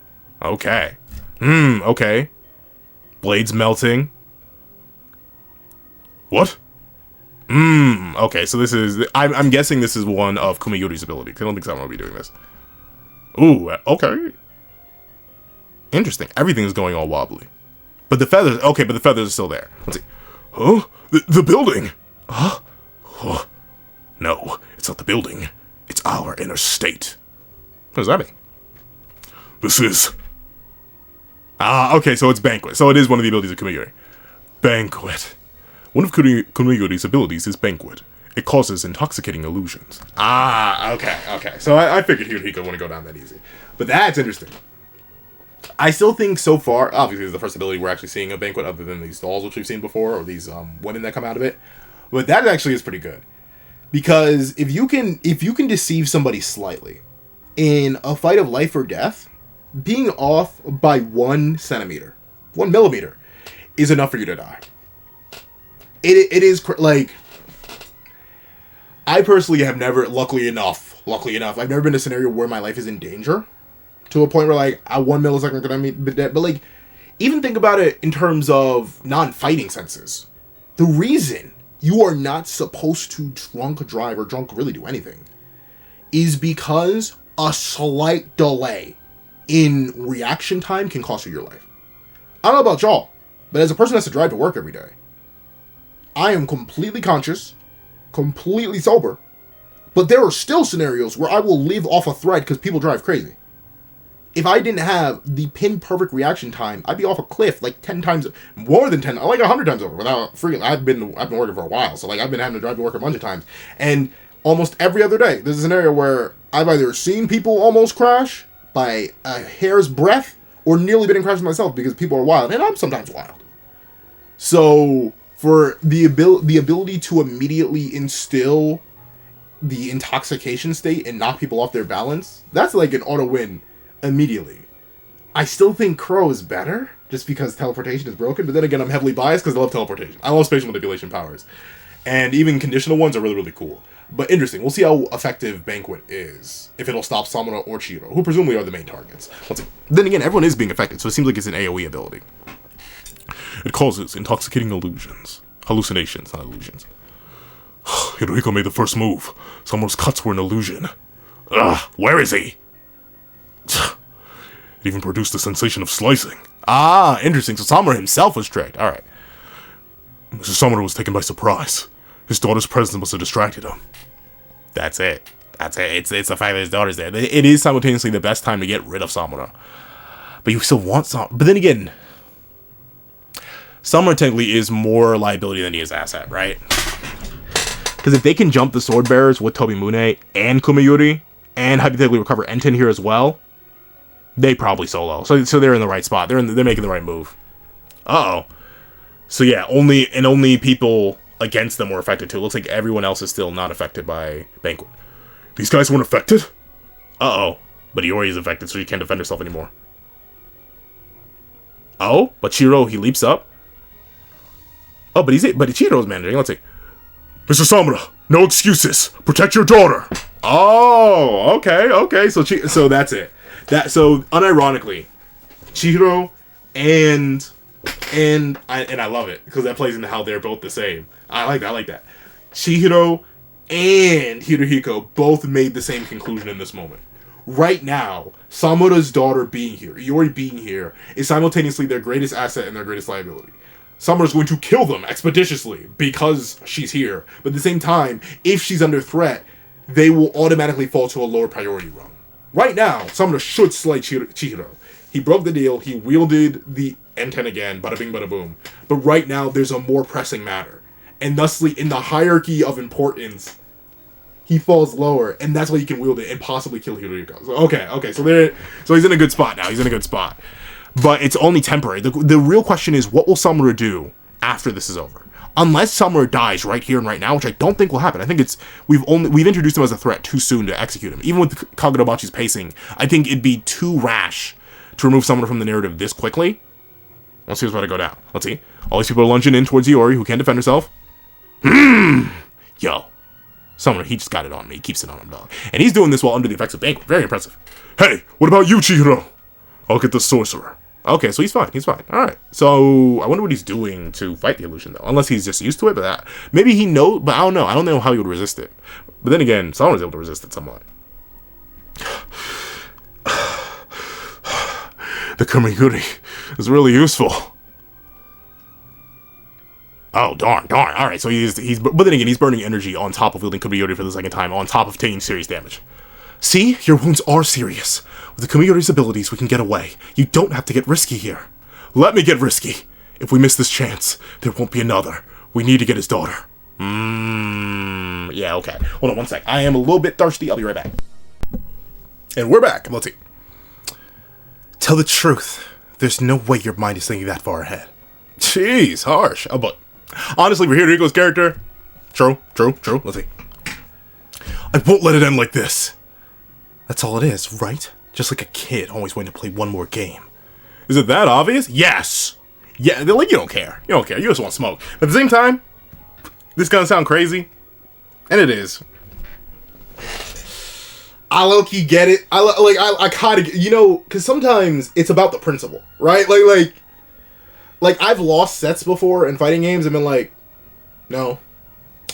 Okay. Okay. Blades melting. What? Okay, so this is... I'm guessing this is one of Kumayuri's abilities. I don't think someone will be doing this. Ooh, okay. Interesting. Everything is going all wobbly. But the feathers... Okay, but the feathers are still there. Let's see. Huh? The building? Huh? Oh. No, it's not the building. It's our inner state. What does that mean? This is... okay, so it's banquet. So it is one of the abilities of Kumayuri. Banquet. One of Kumayuri's abilities is banquet. It causes intoxicating illusions. Okay. So I figured HIRUHIKO wouldn't go down that easy. But that's interesting. I still think so far, obviously this is the first ability we're actually seeing a banquet other than these dolls which we've seen before, or these women that come out of it. But that actually is pretty good. Because if you can deceive somebody slightly in a fight of life or death, being off by 1 centimeter, 1 millimeter, is enough for you to die. It is, like, I personally have never, luckily enough, I've never been in a scenario where my life is in danger, to a point where, like, at 1 millisecond could I be dead. But, like, even think about it in terms of non-fighting senses. The reason you are not supposed to drunk drive or drunk really do anything is because a slight delay in reaction time can cost you your life. I don't know about y'all, but as a person that has to drive to work every day, I am completely conscious, completely sober, but there are still scenarios where I will live off a thread because people drive crazy. If I didn't have the pin-perfect reaction time, I'd be off a cliff like 10 times, more than 10, like 100 times over without freaking. I've been working for a while, so like I've been having to drive to work a bunch of times, and almost every other day, there's a scenario where I've either seen people almost crash by a hair's breadth or nearly been in crashes myself because people are wild, and I'm sometimes wild. So for the ability to immediately instill the intoxication state and knock people off their balance, that's like an auto win immediately. I still think Crow is better just because teleportation is broken, but then again, I'm heavily biased because I love teleportation. I love spatial manipulation powers, and even conditional ones are really, really cool. But interesting. We'll see how effective Banquet is, if it'll stop Samura or Chihiro, who presumably are the main targets. Then again, everyone is being affected, so it seems like it's an AoE ability. It causes intoxicating illusions. Hallucinations, not illusions. HIRUHIKO made the first move. Samura's cuts were an illusion. Where is he? It even produced the sensation of slicing. Interesting. So Samura himself was tricked. Alright. Mr. Samura was taken by surprise. His daughter's presence must have distracted him. That's it. It's the fact that his daughter's there. It is simultaneously the best time to get rid of Samura. But you still want Samura. But then again, Samura technically is more liability than he is asset, right? Because if they can jump the sword bearers with Tobimune and Kumayuri, and hypothetically recover Enten here as well, they probably solo. So they're in the right spot. They're making the right move. So yeah, only people against them were affected too. It looks like everyone else is still not affected by Banquet. These guys weren't affected? But Iori is affected, so she can't defend herself anymore. But Chihiro, he leaps up. But Chihiro's managing. Let's see. Mr. Samura, no excuses. Protect your daughter. Okay. So that's it. So unironically, Chihiro and I love it because that plays into how they're both the same. I like that. Chihiro and HIRUHIKO both made the same conclusion in this moment. Right now, Samura's daughter being here, Iori being here, is simultaneously their greatest asset and their greatest liability. Samura's going to kill them expeditiously because she's here. But at the same time, if she's under threat, they will automatically fall to a lower priority rung. Right now, Samura should slay Chihiro. He broke the deal. He wielded the Enten again. Bada bing, bada boom. But right now, there's a more pressing matter. And thusly, in the hierarchy of importance, he falls lower. And that's why he can wield it and possibly kill HIRUHIKO. So, okay. So he's in a good spot now. He's in a good spot. But it's only temporary. The real question is, what will Samura do after this is over? Unless Summer dies right here and right now, which I don't think will happen. I think it's we've introduced him as a threat too soon to execute him. Even with Kagurabachi's pacing, I think it'd be too rash to remove Summer from the narrative this quickly. Let's see what's about to go down. Let's see. All these people are lunging in towards Iori, who can't defend herself. Yo. Summer, he just got it on me. He keeps it on him, dog. And he's doing this while under the effects of Banquet. Very impressive. Hey, what about you, Chihiro? I'll get the sorcerer. Okay, so he's fine. He's fine. All right. So I wonder what he's doing to fight the illusion, though. Unless he's just used to it, but maybe he knows. But I don't know. I don't know how he would resist it. But then again, someone was able to resist it somewhat. The Kumayuri is really useful. Oh, darn. All right, so but then again, he's burning energy on top of wielding Kumayuri for the second time, on top of taking serious damage. See? Your wounds are serious. With the Kumayuri's abilities, we can get away. You don't have to get risky here. Let me get risky. If we miss this chance, there won't be another. We need to get his daughter. Yeah, okay. Hold on one sec. I am a little bit thirsty. I'll be right back. And we're back. Let's see. Tell the truth. There's no way your mind is thinking that far ahead. Jeez, harsh. Oh, but honestly, for HIRUHIKO's character, true. Let's see. I won't let it end like this. That's all it is, right? Just like a kid always wanting to play one more game. Is it that obvious? Yes. Yeah, like you don't care. You just want smoke. But at the same time, this is gonna sound crazy, and it is. I low-key get it. I kind of, because sometimes it's about the principle, right? Like I've lost sets before in fighting games and been like, no,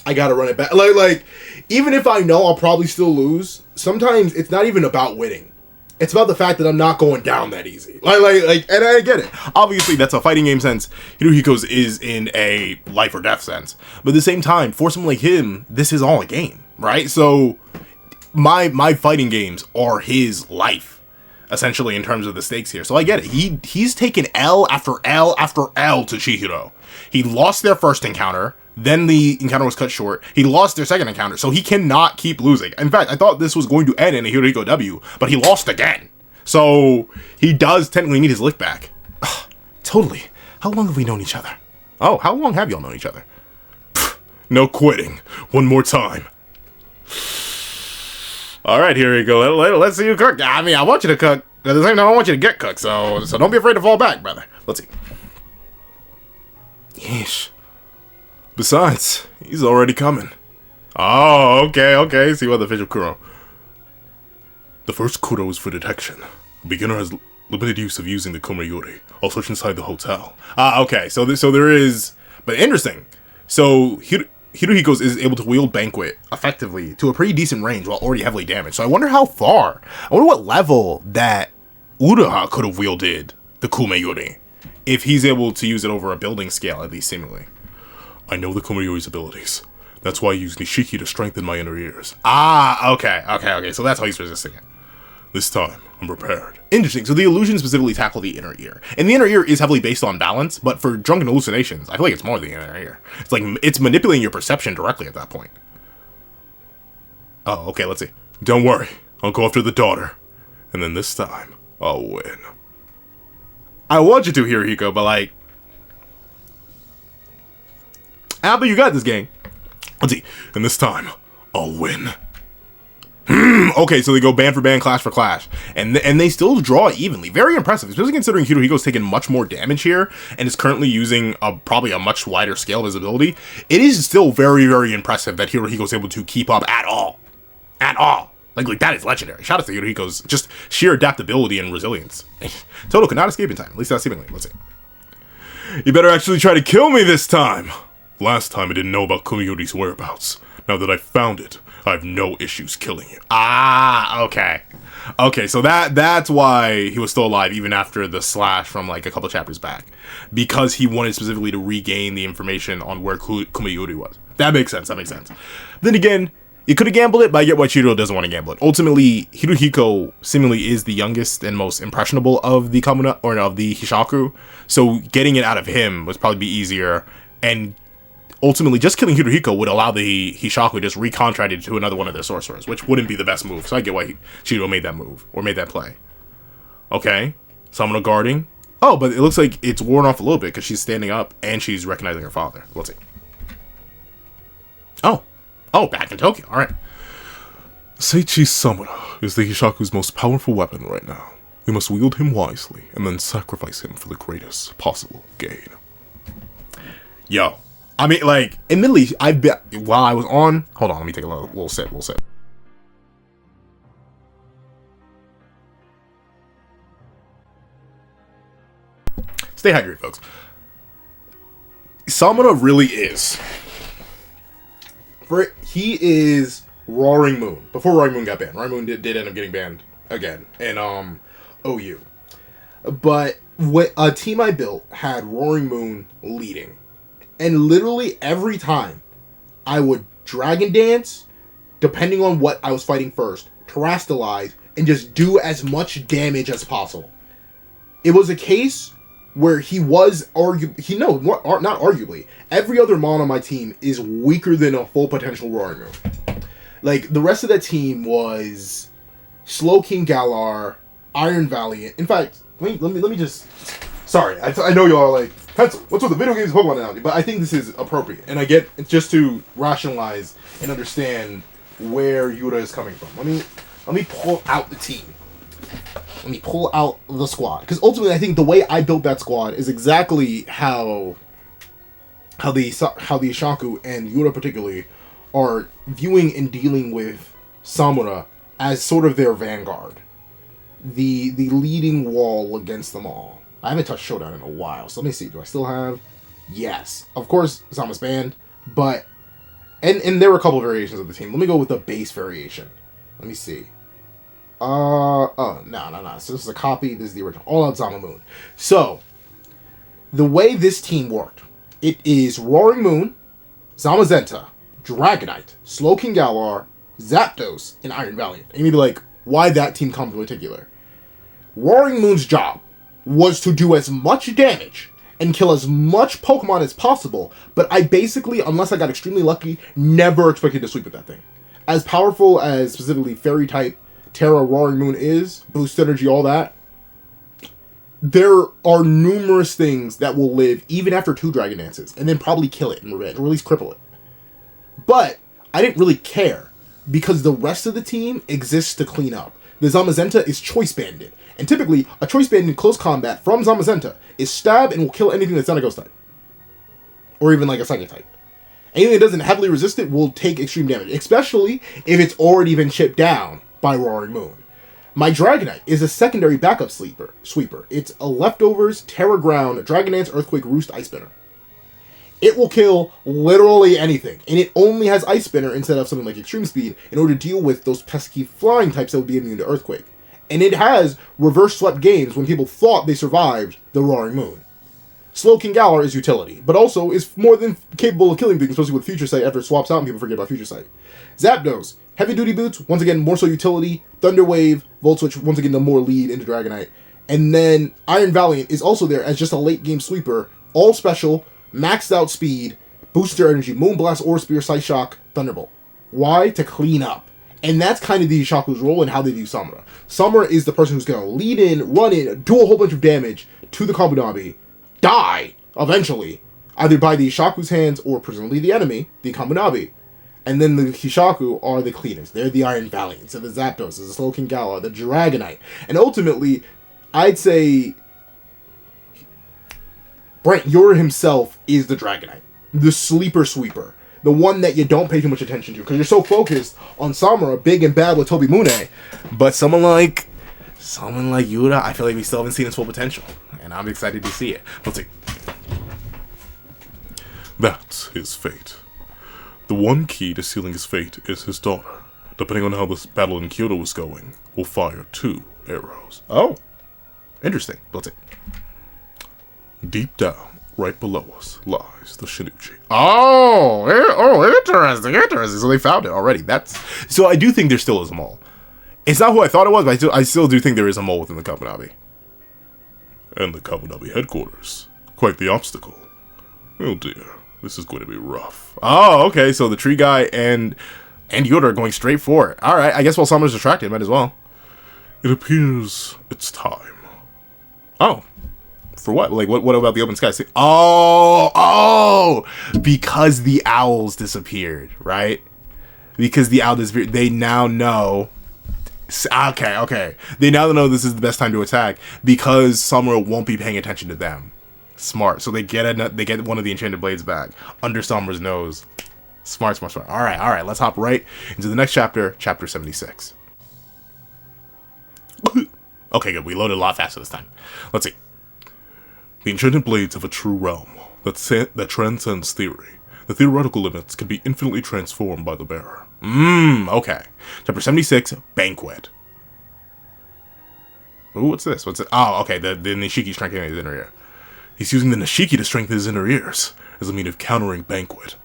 I gotta run it back. Like even if I know I'll probably still lose, sometimes it's not even about winning. It's about the fact that I'm not going down that easy. Like, and I get it. Obviously, that's a fighting game sense. HIRUHIKO's is in a life or death sense. But at the same time, for someone like him, this is all a game, right? So my fighting games are his life, essentially, in terms of the stakes here. So I get it. He's taken L after L after L to Chihiro. He lost their first encounter. Then the encounter was cut short. He lost their second encounter, so he cannot keep losing. In fact, I thought this was going to end in a HIRUHIKO W, but he lost again. So he does technically need his lift back. Ugh, totally. How long have we known each other? Oh, how long have y'all known each other? Pfft, no quitting. One more time. All right, HIRUHIKO. Let's see you cook. I mean, I want you to cook. At the same time, I want you to get cooked. So don't be afraid to fall back, brother. Let's see. Yeesh. Besides, he's already coming. Oh, okay. See what the official Kuro. The first Kuro is for detection. A beginner has limited use of using the Kumayuri. I'll search inside the hotel. Okay. So there is, but interesting. So HIRUHIKO's is able to wield Banquet effectively to a pretty decent range while already heavily damaged. So I wonder how far. I wonder what level that Uruha could have wielded the Kumayuri if he's able to use it over a building scale, at least seemingly. I know the Kumayuri's abilities. That's why I use Nishiki to strengthen my inner ears. Okay. So that's how he's resisting it. This time, I'm prepared. Interesting. So the illusions specifically tackle the inner ear. And the inner ear is heavily based on balance, but for drunken hallucinations, I feel like it's more the inner ear. It's like, it's manipulating your perception directly at that point. Oh, okay, let's see. Don't worry. I'll go after the daughter. And then this time, I'll win. I want you to, HIRUHIKO, but like, but you got this game. Let's see. And this time, I'll win. Okay, so they go band for band, clash for clash. And they still draw evenly. Very impressive, especially considering HIRUHIKO's taken much more damage here and is currently using probably a much wider scale of his ability. It is still very, very impressive that HIRUHIKO's able to keep up at all. At all. Like that is legendary. Shout out to HIRUHIKO's just sheer adaptability and resilience. Toto cannot escape in time, at least not seemingly. Let's see. You better actually try to kill me this time. Last time I didn't know about Kumayuri's whereabouts. Now that I found it, I have no issues killing you. Okay. Okay, so that's why he was still alive even after the slash from like a couple chapters back. Because he wanted specifically to regain the information on where Kumayuri was. That makes sense, Then again, you could have gambled it, but I get why Chihiro doesn't want to gamble it. Ultimately, HIRUHIKO seemingly is the youngest and most impressionable of the Kamuna, or of the Hishaku. So getting it out of him would probably be easier, and ultimately, just killing HIRUHIKO would allow the Hishaku just recontract it to another one of their sorcerers, which wouldn't be the best move. So I get why Chihiro made that move, or made that play. Okay, Samura guarding. Oh, but it looks like it's worn off a little bit because she's standing up and she's recognizing her father. Let's see. Oh, back in Tokyo. All right. Sichi Samura is the Hishaku's most powerful weapon right now. We must wield him wisely and then sacrifice him for the greatest possible gain. Yo. I mean, like, admittedly, I've been, while I was on, hold on, let me take a little sip, Stay hydrated, folks. Samura really is. He is Roaring Moon. Before Roaring Moon got banned. Roaring Moon did end up getting banned again in OU. But what a team I built had Roaring Moon leading. And literally every time I would Dragon Dance, depending on what I was fighting first, Terastalize, and just do as much damage as possible. It was a case where he was not arguably. Every other mon on my team is weaker than a full potential Roaring Moon. Like, the rest of that team was Slow King Galar, Iron Valiant. In fact, let me just... Sorry, I know y'all are like, Pencil, what's with the video games Pokemon analogy? But I think this is appropriate. And I get, it's just to rationalize and understand where Yura is coming from. Let me pull out the team. Let me pull out the squad. Because ultimately, I think the way I built that squad is exactly how the Hishaku and Yura particularly are viewing and dealing with Samura as sort of their vanguard. The leading wall against them all. I haven't touched Showdown in a while, so let me see. Do I still have... Yes. Of course, Zama's banned, but... And there were a couple of variations of the team. Let me go with the base variation. Let me see. No. So this is a copy. This is the original. All Out Zama Moon. So, the way this team worked, it is Roaring Moon, Zamazenta, Dragonite, Slow King Galar, Zapdos, and Iron Valiant. And you'd be like, why that team come in particular? Roaring Moon's job was to do as much damage and kill as much Pokemon as possible, but I basically, unless I got extremely lucky, never expected to sweep with that thing. As powerful as specifically Fairy type Terra Roaring Moon is, boost energy, all that, there are numerous things that will live even after 2 Dragon Dances, and then probably kill it in revenge, or at least cripple it. But I didn't really care, because the rest of the team exists to clean up. The Zamazenta is choice banded. And typically, a choice band in close combat from Zamazenta is stab and will kill anything that's not a ghost type. Or even like a psychic type. Anything that doesn't heavily resist it will take extreme damage, especially if it's already been chipped down by Roaring Moon. My Dragonite is a secondary backup sweeper. It's a leftovers, Terra Ground, Dragon Dance, Earthquake, Roost, Ice Spinner. It will kill literally anything, and it only has Ice Spinner instead of something like Extreme Speed in order to deal with those pesky flying types that would be immune to Earthquake. And it has reverse swept games when people thought they survived the Roaring Moon. Slow King Galar is utility, but also is more than capable of killing things, especially with Future Sight after it swaps out and people forget about Future Sight. Zapdos, Heavy Duty Boots, once again, more so utility. Thunder Wave, Volt Switch, once again, the more lead into Dragonite. And then Iron Valiant is also there as just a late game sweeper, all special, maxed out speed, booster energy, Moonblast, Aura Spear, Sight Shock, Thunderbolt. Why? To clean up. And that's kind of the Hishaku's role and how they view Samura. Samura is the person who's going to lead in, run in, do a whole bunch of damage to the Kabunabi, die, eventually, either by the Hishaku's hands or presumably the enemy, the Kabunabi. And then the Hishaku are the cleaners. They're the Iron Valiants, and the Zapdos, the Slow King Galar, the Dragonite. And ultimately, I'd say Brent Yura himself is the Dragonite. The sleeper sweeper. The one that you don't pay too much attention to, because you're so focused on Samura, big and bad with Tobimune. But someone like Yura, I feel like we still haven't seen his full potential. And I'm excited to see it. Let's see. That's his fate. The one key to sealing his fate is his daughter. Depending on how this battle in Kyoto is going, will fire 2 arrows. Oh. Interesting. Let's see. Deep down, right below us, lies the Shinuchi. Interesting. So they found it already. So I do think there still is a mole. It's not who I thought it was, but I still do think there is a mole within the Kabunabi. And the Kabunabi headquarters. Quite the obstacle. Oh dear, this is going to be rough. Oh, okay, so the tree guy and Yoda are going straight for it. Alright, I guess while Summer's distracted, might as well. It appears it's time. Oh. For what? Like, what about the open sky? Oh! Because the owls disappeared, right? Because they now know. Okay. They now know this is the best time to attack because Summer won't be paying attention to them. Smart. So they get one of the enchanted blades back under Summer's nose. Smart. All right. Let's hop right into the next chapter, chapter 76. Okay, good. We loaded a lot faster this time. Let's see. The enchanted blades have a true realm that transcends theory. The theoretical limits can be infinitely transformed by the bearer. Okay. Chapter 76, Banquet. Ooh, what's this? Oh, okay, the Nishiki strengthening his inner ear. He's using the Nishiki to strengthen his inner ears as a means of countering Banquet.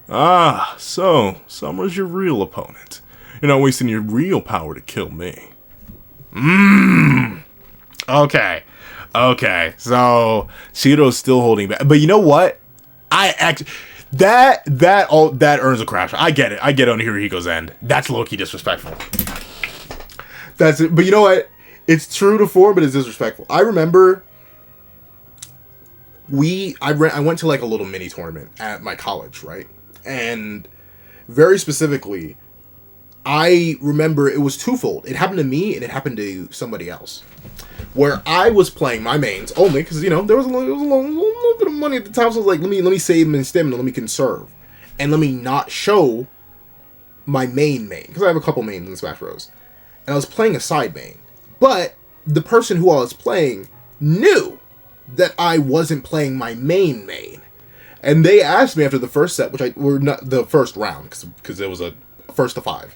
Ah, so Summer's your real opponent. You're not wasting your real power to kill me. Okay, so Shiro's still holding back. But you know what? That earns a crash. I get it on Hiruhiko's end. That's low-key disrespectful. That's it. But you know what? It's true to form, but it's disrespectful. I remember I went to like a little mini tournament at my college, right? And very specifically, I remember it was twofold. It happened to me and it happened to somebody else. Where I was playing my mains only because, you know, there was a little bit of money at the time. So I was like, let me save my stamina, let me conserve. And let me not show my main. Because I have a couple mains in Smash Bros. And I was playing a side main. But the person who I was playing knew that I wasn't playing my main. And they asked me after the first set, were not the first round, because it was a first to 5.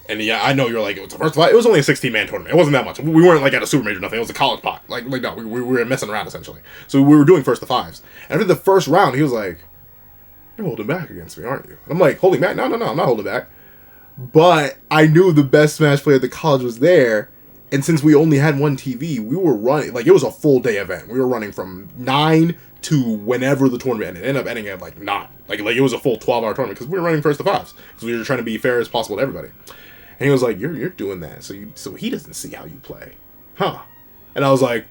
And yeah, I know you're like, it was the first to 5. It was only a 16-man tournament. It wasn't that much. We weren't like at a super major or nothing. It was a college pot. Like no, we were messing around essentially. So we were doing first to 5s. And after the first round, he was like, "You're holding back against me, aren't you?" And I'm like, "Holding back? No, I'm not holding back." But I knew the best Smash player at the college was there. And since we only had one TV, we were running, like, it was a full day event. We were running from 9 to whenever the tournament ended. It ended up ending at, like, 9. Like it was a full 12-hour tournament because we were running first to 5s. Because we were trying to be fair as possible to everybody. And he was like, you're doing that, so he doesn't see how you play. Huh. And I was like,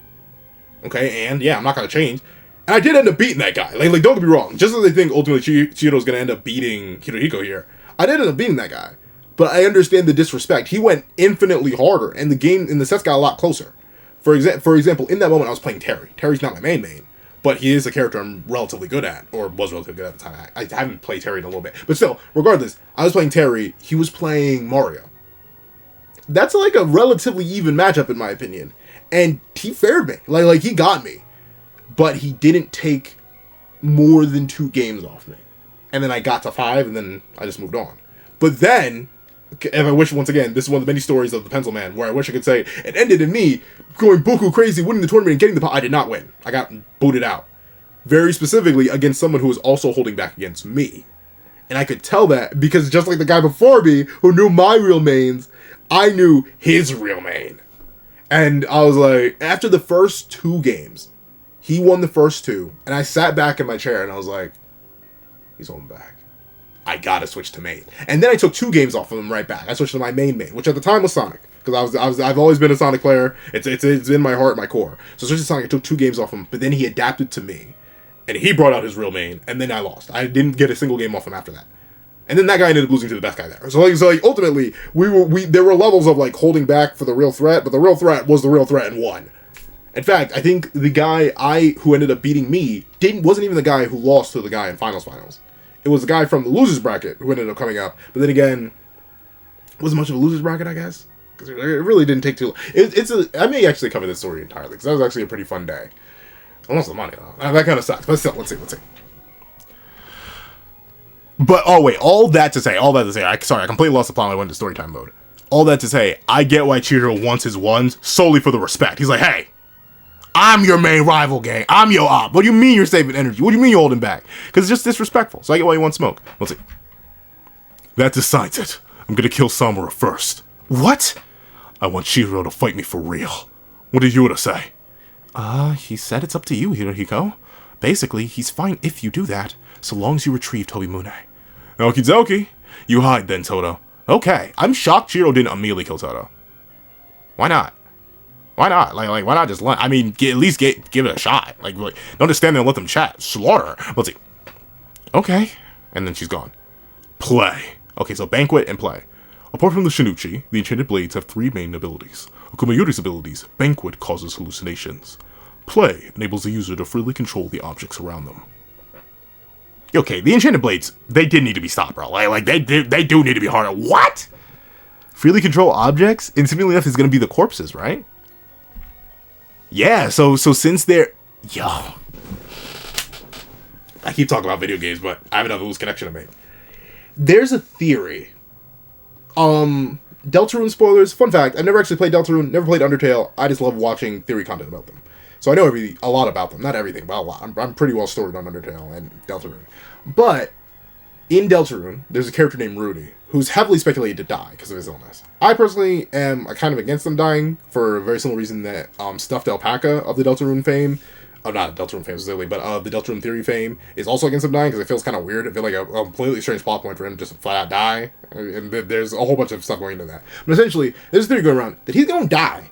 okay, and yeah, I'm not going to change. And I did end up beating that guy. Like don't get me wrong. Just as they think ultimately Chihiro's going to end up beating Hiruhiko here, I did end up beating that guy. But I understand the disrespect. He went infinitely harder, and the sets got a lot closer. For example, in that moment, I was playing Terry. Terry's not my main, but he is a character I'm relatively good at, or was relatively good at the time. I haven't played Terry in a little bit. But still, regardless, I was playing Terry. He was playing Mario. That's like a relatively even matchup, in my opinion. And he fared me. Like he got me. But he didn't take more than 2 games off me. And then I got to 5, and then I just moved on. But then, if I wish, once again, this is one of the many stories of the Pencil Man, where I wish I could say, it ended in me going buku crazy, winning the tournament and getting the pot. I did not win. I got booted out. Very specifically against someone who was also holding back against me. And I could tell that because just like the guy before me, who knew my real mains, I knew his real main. And I was like, after the first 2 games, he won the first 2, and I sat back in my chair and I was like, he's holding back. I gotta switch to main. And then I took 2 games off of him right back. I switched to my main, which at the time was Sonic. Because I've always been a Sonic player. It's in my heart, my core. So I switched to Sonic, I took 2 games off him, but then he adapted to me. And he brought out his real main, and then I lost. I didn't get a single game off him after that. And then that guy ended up losing to the best guy there. So ultimately, there were levels of like holding back for the real threat, but the real threat was the real threat and won. In fact, I think the guy who ended up beating me wasn't even the guy who lost to the guy in finals. It was the guy from the losers bracket who ended up coming up. But then again, it wasn't much of a losers bracket, I guess, because it really didn't take too long. I may actually cover this story entirely because that was actually a pretty fun day. I lost the money though. That kind of sucks. But still, let's see. But, all that to say, I completely lost the plot when I went to storytime mode. All that to say, I get why Chihiro wants his ones solely for the respect. He's like, hey, I'm your main rival gang. I'm your op. What do you mean you're saving energy? What do you mean you're holding back? Because it's just disrespectful. So I get why you want smoke. Let's see. That decides it. I'm gonna kill Samura first. What? I want Chihiro to fight me for real. What do you to say? He said it's up to you, Hiruhiko. Basically, he's fine if you do that, so long as you retrieve Tobimune. Okie dokie. You hide then, Toto. Okay. I'm shocked Chihiro didn't immediately kill Toto. Why not? Why not? Like why not just at least give it a shot? Like, don't just stand there and let them chat. Slaughter her. Let's see. Okay. And then she's gone. Play. Okay, so banquet and play. Apart from the Shinichi, the enchanted blades have 3 main abilities. Kumayuri's abilities, banquet causes hallucinations. Play enables the user to freely control the objects around them. Okay, the enchanted blades, they did need to be stopped, bro. Like they do need to be harder. What? Freely control objects? And seemingly enough, is going to be the corpses, right? Yeah, so since they're... Yo. I keep talking about video games, but I have another loose connection to make. There's a theory. Deltarune spoilers. Fun fact, I've never actually played Deltarune, never played Undertale. I just love watching theory content about them. So I know a lot about them. Not everything, but a lot. I'm pretty well storied on Undertale and Deltarune. But in Deltarune, there's a character named Rudy, who's heavily speculated to die because of his illness. I personally am kind of against them dying for a very similar reason that Stuffed Alpaca of the Deltarune fame, not Deltarune fame specifically, but the Deltarune theory fame, is also against him dying because it feels kind of weird. It feels like a completely strange plot point for him to just flat out die. And there's a whole bunch of stuff going into that. But essentially, there's a theory going around that he's going to die.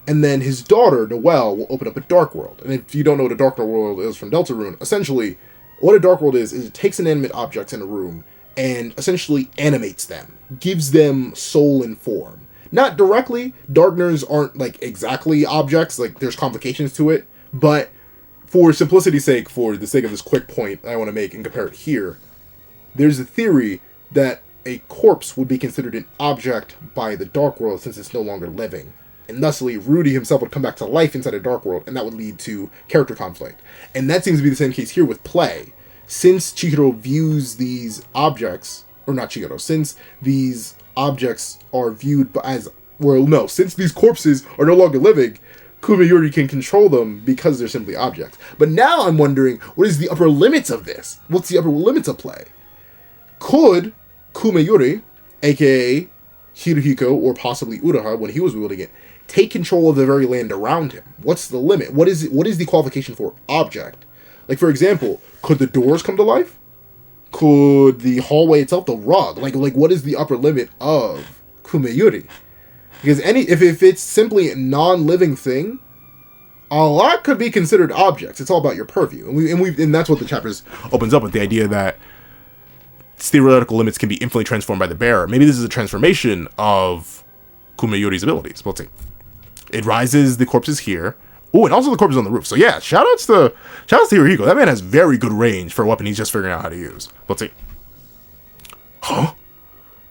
And then his daughter, Noelle, will open up a Dark World. And if you don't know what a Dark World is from Deltarune, essentially, what a Dark World is it takes inanimate objects in a room and essentially animates them, gives them soul and form. Not directly, Darkners aren't, like, exactly objects, like, there's complications to it, but for simplicity's sake, for the sake of this quick point I want to make and compare it here, there's a theory that a corpse would be considered an object by the Dark World since it's no longer living. And thusly, Rudy himself would come back to life inside a Dark World, and that would lead to character conflict. And that seems to be the same case here with play. Since Chihiro views these objects, or not Chihiro, since these objects are viewed as, well, no, since these corpses are no longer living, Kumayuri can control them because they're simply objects. But now I'm wondering, what is the upper limits of this? What's the upper limits of play? Could Kumayuri, aka HIRUHIKO, or possibly Uruha, when he was wielding it, take control of the very land around him? What's the limit? What is the qualification for object? Like, for example, could the doors come to life? Could the hallway itself, the rug? Like what is the upper limit of Kumayuri? Because if it's simply a non-living thing, a lot could be considered objects. It's all about your purview, and that's what the chapters opens up with, the idea that theoretical limits can be infinitely transformed by the bearer. Maybe this is a transformation of Kumayuri's abilities. Let's see. It rises the corpses here. Oh, and also the corpses on the roof. So yeah, shoutouts to HIRUHIKO. That man has very good range for a weapon he's just figuring out how to use. Let's see. Huh?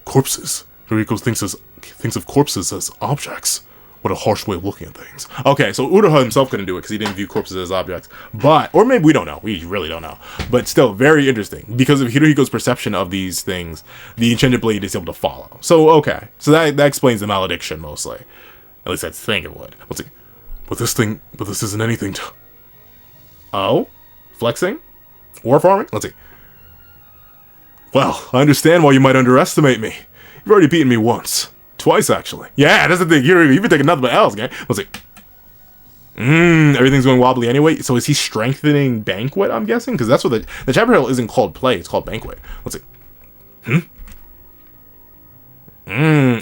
Corpses. HIRUHIKO thinks of corpses as objects. What a harsh way of looking at things. Okay, so Uruha himself couldn't do it because he didn't view corpses as objects. But, or maybe we don't know. We really don't know. But still, very interesting. Because of HIRUHIKO's perception of these things, the Enchanted Blade is able to follow. So, okay. So that explains the malediction, mostly. At least I think it would. Let's see. But this isn't anything to... Oh? Flexing? War farming? Let's see. Well, I understand why you might underestimate me. You've already beaten me once. Twice, actually. Yeah, that's the thing. You've been taking nothing but L's, gang. Let's see. Everything's going wobbly anyway. So is he strengthening Banquet, I'm guessing? Because that's what the chapter title isn't called Play, it's called Banquet. Let's see.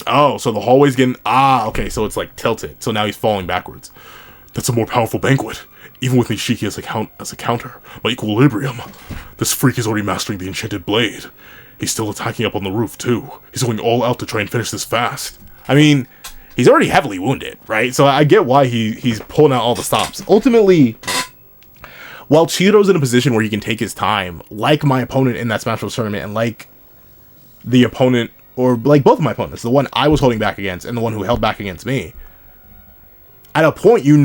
Oh, so the hallway's getting... okay, so it's like tilted. So now he's falling backwards. That's a more powerful Banquet. Even with Nishiki as a counter. My equilibrium. This freak is already mastering the Enchanted Blade. He's still attacking up on the roof, too. He's going all out to try and finish this fast. I mean, he's already heavily wounded, right? So I get why he's pulling out all the stops. Ultimately, while Chihiro's in a position where he can take his time, like my opponent in that Smash Bros. Tournament, and like the opponent, or like both of my opponents, the one I was holding back against and the one who held back against me, at a point, you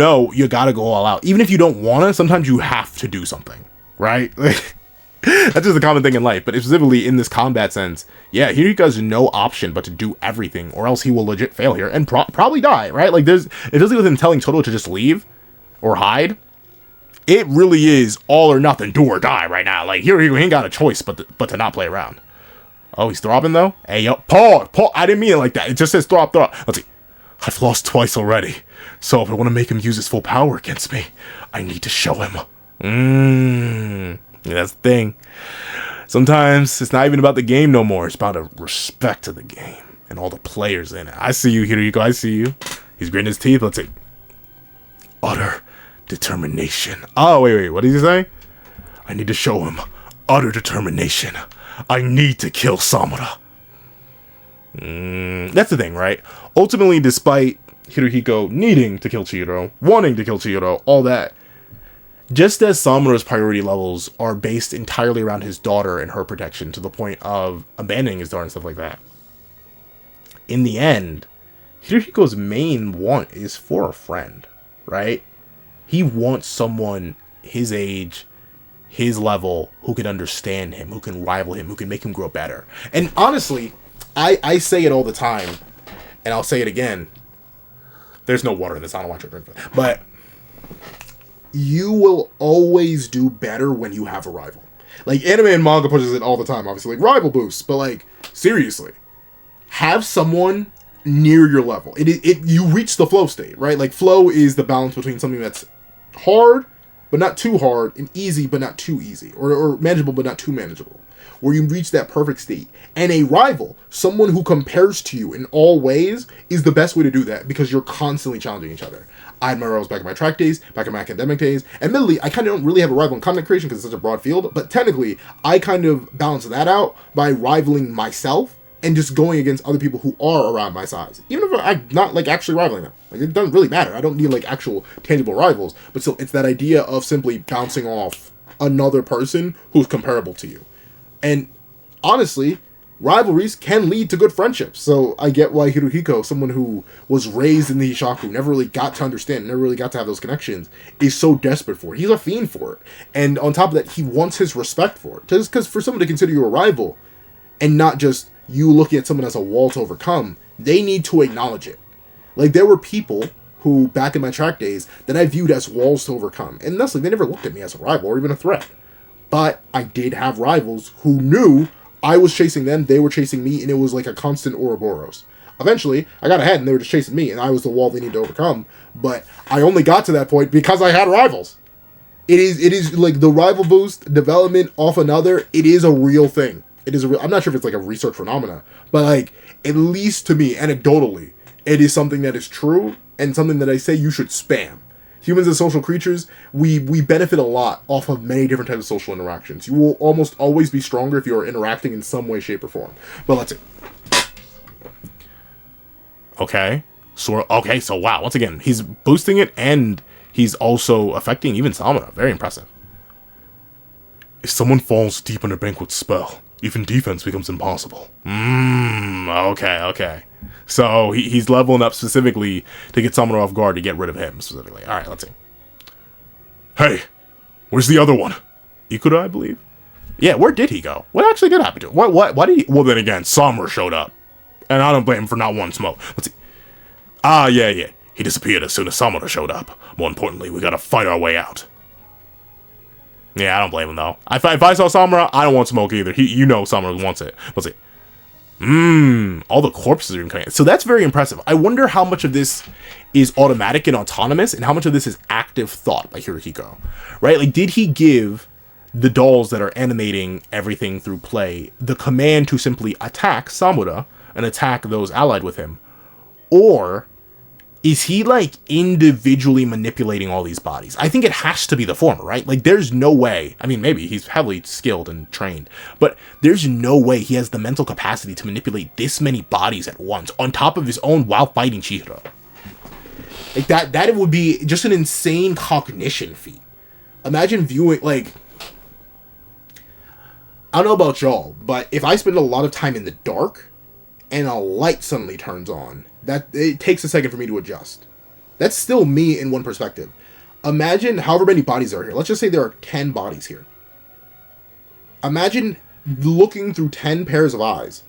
gotta go all out. Even if you don't want to, sometimes you have to do something, right? That's just a common thing in life, but specifically in this combat sense, yeah, HIRUHIKO has no option but to do everything, or else he will legit fail here and probably die, right? Like, especially with him telling Toto to just leave or hide, it really is all or nothing, do or die right now. Like, HIRUHIKO ain't got a choice but to not play around. Oh, he's throbbing though? Hey, yo, Paul, I didn't mean it like that. It just says throb. Let's see. I've lost twice already, so if I want to make him use his full power against me, I need to show him. That's the thing. Sometimes it's not even about the game no more. It's about a respect to the game and all the players in it. I see you, HIRUHIKO. I see you. He's gritting his teeth. Let's see. Utter determination. Oh, wait. What did he say? I need to show him utter determination. I need to kill Samura. That's the thing, right? Ultimately, despite Hiruhiko needing to kill Chihiro, wanting to kill Chihiro, all that, just as Samura's priority levels are based entirely around his daughter and her protection to the point of abandoning his daughter and stuff like that, in the end, Hiruhiko's main want is for a friend, right? He wants someone his age, his level, who can understand him, who can rival him, who can make him grow better. And honestly, I say it all the time, and I'll say it again. There's no water in this. I don't want you to drink it. But you will always do better when you have a rival. Like, anime and manga pushes it all the time, obviously. Like, rival boosts. But, like, seriously. Have someone near your level. You reach the flow state, right? Like, flow is the balance between something that's hard, but not too hard, and easy, but not too easy. Or manageable, but not too manageable. Where you reach that perfect state. And a rival, someone who compares to you in all ways, is the best way to do that, because you're constantly challenging each other. I had my rivals back in my track days, back in my academic days. Admittedly, I kind of don't really have a rival in content creation because it's such a broad field, but technically, I kind of balance that out by rivaling myself and just going against other people who are around my size. Even if I'm not, like, actually rivaling them. Like, it doesn't really matter. I don't need, like, actual tangible rivals, but still, it's that idea of simply bouncing off another person who's comparable to you. And honestly, rivalries can lead to good friendships. So I get why Hiruhiko, someone who was raised in the Hishaku, never really got to understand, never really got to have those connections, is so desperate for it. He's a fiend for it. And on top of that, he wants his respect for it. Just because for someone to consider you a rival, and not just you looking at someone as a wall to overcome, they need to acknowledge it. Like, there were people who, back in my track days, that I viewed as walls to overcome. And thusly, they never looked at me as a rival or even a threat. But I did have rivals who knew I was chasing them, they were chasing me, and it was like a constant Ouroboros. Eventually, I got ahead and they were just chasing me, and I was the wall they needed to overcome. But I only got to that point because I had rivals. It is like the rival boost, development off another, it is a real thing. It is a real, I'm not sure if it's like a research phenomena, but like, at least to me, anecdotally, it is something that is true, and something that I say you should spam. Humans as social creatures, we benefit a lot off of many different types of social interactions. You will almost always be stronger if you are interacting in some way, shape, or form. But let's see. Okay. So wow. Once again, he's boosting it, and he's also affecting even Samura. Very impressive. If someone falls deep under Banquet's spell, even defense becomes impossible. Okay. So he's leveling up specifically to get Samura off guard to get rid of him specifically. Alright, let's see. Hey, where's the other one? Ikura, I believe. Yeah, where did he go? What actually did happen to him? Why did he... Well, then again, Samura showed up. And I don't blame him for not wanting smoke. Let's see. Yeah. He disappeared as soon as Samura showed up. More importantly, we gotta fight our way out. Yeah, I don't blame him, though. If I saw Samura, I don't want smoke either. Samura wants it. Let's see. All the corpses are even coming. So that's very impressive. I wonder how much of this is automatic and autonomous, and how much of this is active thought by Hiruhiko, right? Like, did he give the dolls that are animating everything through play the command to simply attack Samura and attack those allied with him? Or is he, like, individually manipulating all these bodies? I think it has to be the former, right? Like, there's no way. I mean, maybe he's heavily skilled and trained, but there's no way he has the mental capacity to manipulate this many bodies at once, on top of his own, while fighting Chihiro. Like, that would be just an insane cognition feat. Imagine viewing, like... I don't know about y'all, but if I spend a lot of time in the dark, and a light suddenly turns on, that it takes a second for me to adjust. That's still me in one perspective. Imagine however many bodies are here. Let's just say there are 10 bodies here. Imagine looking through 10 pairs of eyes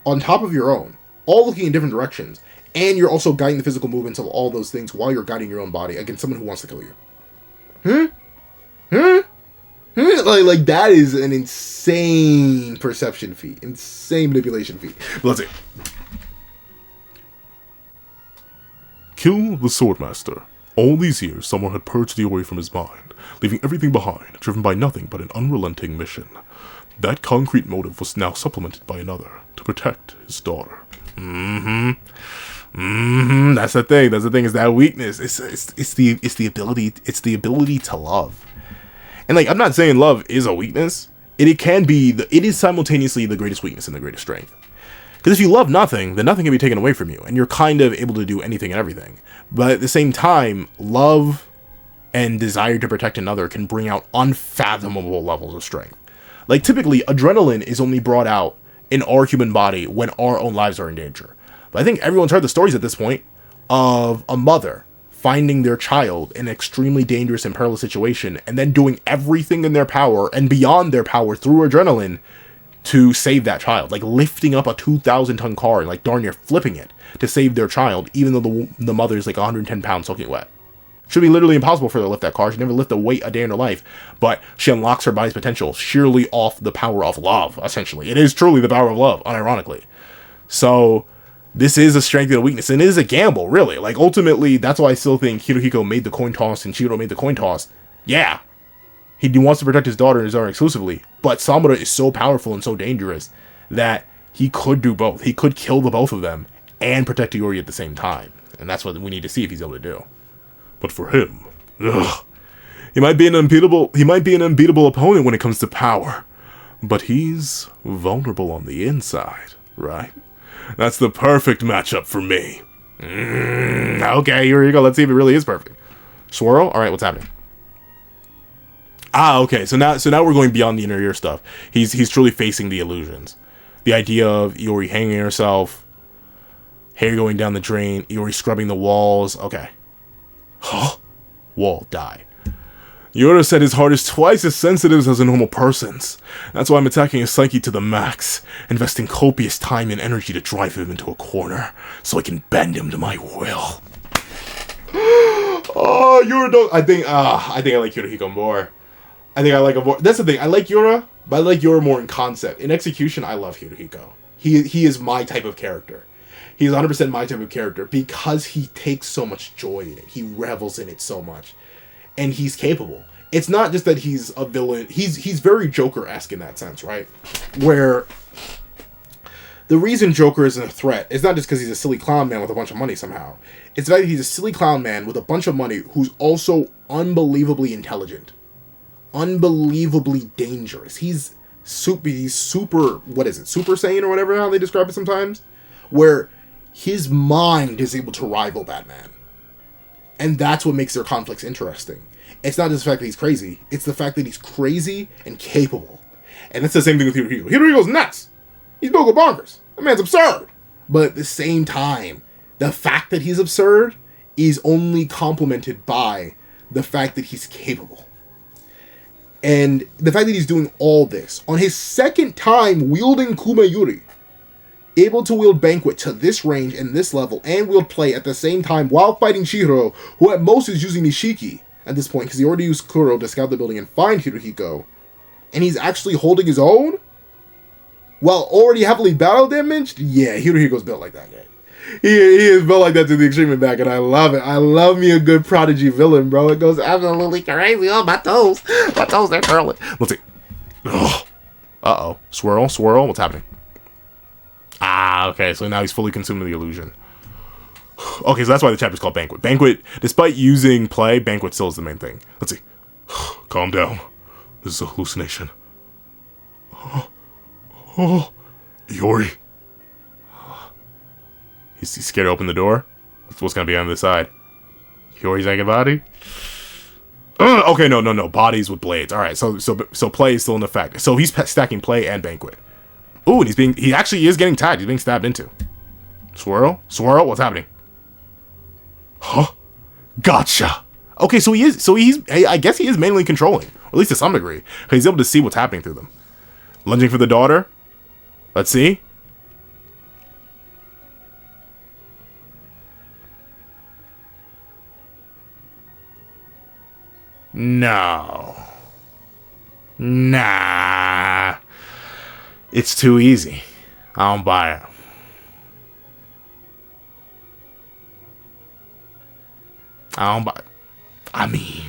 on top of your own, all looking in different directions, and you're also guiding the physical movements of all those things while you're guiding your own body against someone who wants to kill you. Like that is an insane perception feat, insane manipulation feat. Let's see. Kill the Swordmaster. All these years, someone had purged the Ori from his mind, leaving everything behind, driven by nothing but an unrelenting mission. That concrete motive was now supplemented by another, to protect his daughter. That's the thing. Is that weakness. It's the ability to love. And like, I'm not saying love is a weakness. It can be. It is simultaneously the greatest weakness and the greatest strength. Because if you love nothing, then nothing can be taken away from you, and you're kind of able to do anything and everything. But at the same time, love and desire to protect another can bring out unfathomable levels of strength. Like, typically, adrenaline is only brought out in our human body when our own lives are in danger. But I think everyone's heard the stories at this point of a mother finding their child in an extremely dangerous and perilous situation, and then doing everything in their power and beyond their power through adrenaline to save that child. Like, lifting up a 2,000-ton car and, like, darn near flipping it to save their child, even though the mother is, like, 110 pounds soaking wet. Should be literally impossible for her to lift that car. She never lift a weight a day in her life, but she unlocks her body's potential sheerly off the power of love, essentially. It is truly the power of love, unironically. So, this is a strength and a weakness, and it is a gamble, really. Like, ultimately, that's why I still think HIRUHIKO made the coin toss and Chihiro made the coin toss. Yeah, he wants to protect his daughter and his daughter exclusively, but Samura is so powerful and so dangerous that he could do both. He could kill the both of them and protect Iori at the same time, and that's what we need to see if he's able to do. But for him, he might be an unbeatable opponent when it comes to power, but he's vulnerable on the inside, right? That's the perfect matchup for me. Okay, here you go. Let's see if it really is perfect. Swirl? Alright, what's happening? Okay, so now we're going beyond the inner ear stuff. He's truly facing the illusions. The idea of Iori hanging herself, hair going down the drain, Iori scrubbing the walls. Okay. Huh? Wall, die. Yura said his heart is twice as sensitive as a normal person's. That's why I'm attacking his psyche to the max, investing copious time and energy to drive him into a corner, so I can bend him to my will. Oh, Yura I think I like HIRUHIKO more. I think I like him more. That's the thing. I like Yura, but I like Yura more in concept. In execution, I love HIRUHIKO. He is my type of character. He's 100% my type of character because he takes so much joy in it. He revels in it so much. And he's capable. It's not just that he's a villain. He's very Joker-esque in that sense, right? Where the reason Joker isn't a threat is not just because he's a silly clown man with a bunch of money somehow. It's the fact that he's a silly clown man with a bunch of money who's also unbelievably intelligent. Unbelievably dangerous. He's super, what is it? Super Saiyan or whatever, how they describe it sometimes? Where his mind is able to rival Batman. And that's what makes their conflicts interesting. It's not just the fact that he's crazy. It's the fact that he's crazy and capable. And that's the same thing with HIRUHIKO. HIRUHIKO's nuts. He's bogo bonkers. That man's absurd. But at the same time, the fact that he's absurd is only complemented by the fact that he's capable. And the fact that he's doing all this on his second time wielding Kumayuri, able to wield Banquet to this range and this level and wield Play at the same time while fighting Chihiro, who at most is using Nishiki at this point because he already used Kuro to scout the building and find HIRUHIKO, and he's actually holding his own while already heavily battle damaged. Yeah, HIRUHIKO's built like that guy. He is built like that to the extreme and back, and I love it. I love me a good prodigy villain, bro. It goes absolutely crazy. Oh, my toes, they're curling. Let's see. Uh-oh. Swirl. What's happening? Okay, so now he's fully consumed with the illusion. Okay, so that's why the chapter's called Banquet. Banquet, despite using Play, Banquet still is the main thing. Let's see. Calm down. This is a hallucination. Iori. He's scared to open the door? What's gonna be on the side? Iori's naked body? Okay, no. Bodies with blades. Alright, so Play is still in effect. So he's stacking Play and Banquet. Ooh, and he actually is getting tagged. He's being stabbed into. Swirl, what's happening? Huh? Gotcha. Okay, I guess he is mainly controlling, or at least to some degree. He's able to see what's happening through them. Lunging for the daughter. Let's see. No. Nah. It's too easy. I don't buy it. I mean,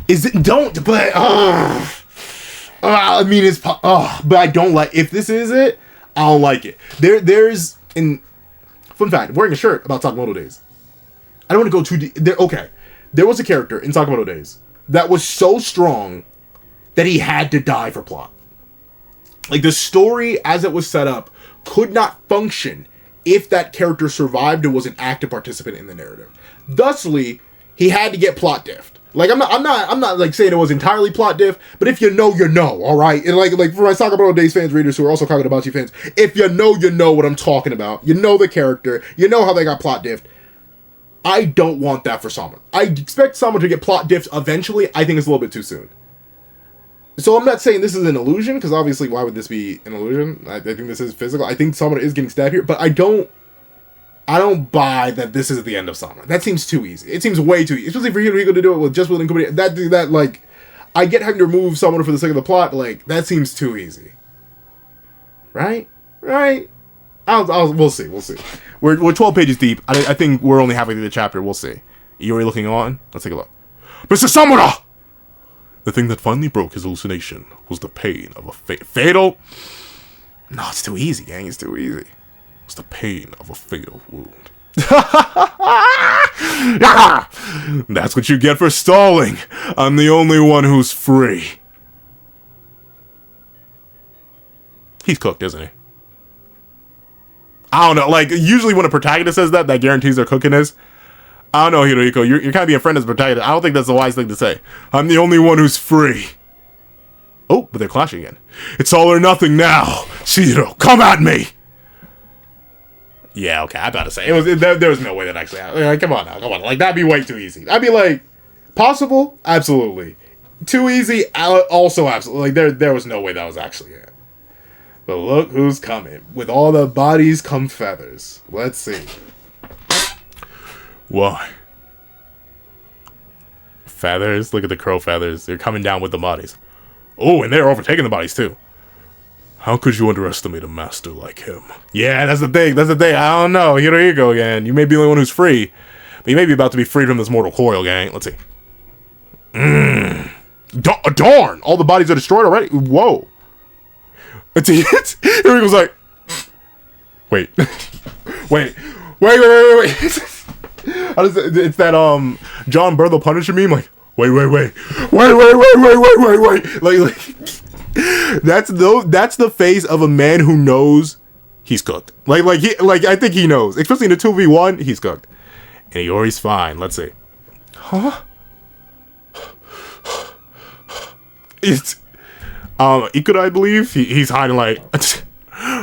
is it? Don't, but I mean, it's but I don't like. If this is it, I don't like it. There's in fun fact, I'm wearing a shirt about Sakamoto Days. I don't want to go too deep. Okay, there was a character in Sakamoto Days that was so strong that he had to die for plot. Like, the story as it was set up could not function if that character survived and was an active participant in the narrative. Thusly, he had to get plot diffed. Like, I'm not like saying it was entirely plot diff, but if you know, you know, all right? And like for my Sakura Days fans, readers who are also Kagurabachi fans, if you know what I'm talking about. You know the character, you know how they got plot diffed. I don't want that for someone. I expect someone to get plot diffed eventually. I think it's a little bit too soon. So I'm not saying this is an illusion, because obviously why would this be an illusion? I think this is physical. I think someone is getting stabbed here, but I don't buy that this is the end of Sama. That seems too easy. It seems way too easy. Especially for HIRUHIKO to do it with just wielding Kumayuri. That, like, I get having to remove someone for the sake of the plot, but, like, that seems too easy. Right? We'll see. We're 12 pages deep. I think we're only halfway through the chapter. We'll see. Yuri looking on. Let's take a look. Mr. Samura! The thing that finally broke his hallucination was the pain of a fatal... No, it's too easy, gang. It's too easy. Was the pain of a fatal wound. That's what you get for stalling. I'm the only one who's free. He's cooked, isn't he? I don't know. Like, usually when a protagonist says that guarantees their cookiness. I don't know, HIRUHIKO. You're kind of being friend as a protagonist. I don't think that's the wise thing to say. I'm the only one who's free. Oh, but they're clashing again. It's all or nothing now. Shiro, come at me. Yeah, okay, I about to say there was no way that actually happened. Like, come on. Like, that'd be way too easy. I'd be like, possible, absolutely. Too easy, also absolutely. Like, there was no way that was actually it. But look who's coming. With all the bodies come feathers. Let's see. Why? Feathers. Look at the crow feathers. They're coming down with the bodies. Oh, and they're overtaking the bodies too. How could you underestimate a master like him? Yeah, that's the thing. I don't know. HIRUHIKO again. You may be the only one who's free. But you may be about to be freed from this mortal coil, gang. Let's see. Darn! All the bodies are destroyed already? Whoa. HIRUHIKO's like... Wait. Wait. It's that, John Bertha Punisher meme. Like, wait. Like... That's the face of a man who knows he's cooked. Like I think he knows. Especially in the 2v1, he's cooked. And Iori's fine. Let's see. Huh? It's Ikura, I believe. He's hiding like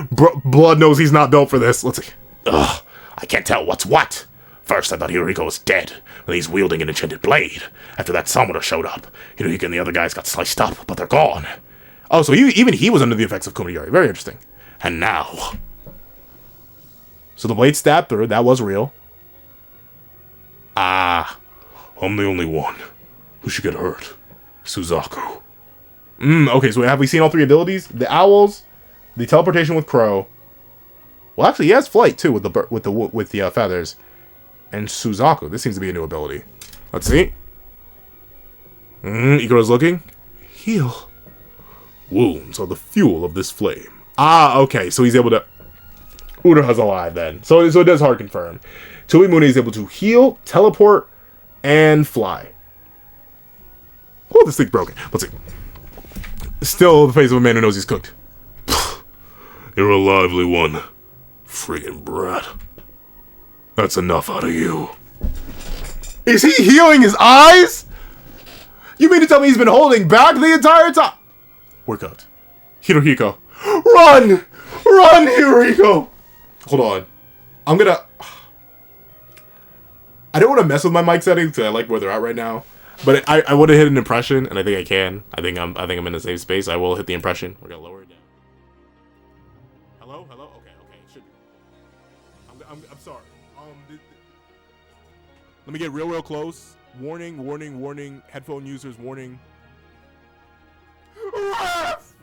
blood knows he's not built for this. Let's see. Ugh, I can't tell what's what. First I thought HIRUHIKO was dead, and he's wielding an enchanted blade. After that, Samura showed up. HIRUHIKO and the other guys got sliced up, but they're gone. Oh, so even he was under the effects of Kumayuri. Very interesting. And now... So the blade stabbed through. That was real. I'm the only one who should get hurt. Suzaku. Okay, so have we seen all three abilities? The owls, the teleportation with crow. Well, actually, he has flight, too, with the feathers. And Suzaku. This seems to be a new ability. Let's see. Ikura's looking. Heal. Wounds are the fuel of this flame. Okay, so he's able to... Uraha's alive, then. So it does hard confirm. Tobimune is able to heal, teleport, and fly. Oh, this thing's broken. Let's see. Still the face of a man who knows he's cooked. You're a lively one. Friggin' brat. That's enough out of you. Is he healing his eyes? You mean to tell me he's been holding back the entire time? We're cooked. HIRUHIKO. Run! Run, HIRUHIKO! Hold on. I'm gonna... I don't want to mess with my mic settings because I like where they're at right now. But I want to hit an impression, and I think I can. I think I'm in a safe space. I will hit the impression. We're gonna lower it down. Hello? Okay. It should be. I'm sorry. Let me get real close. Warning. Headphone users, warning. Ref!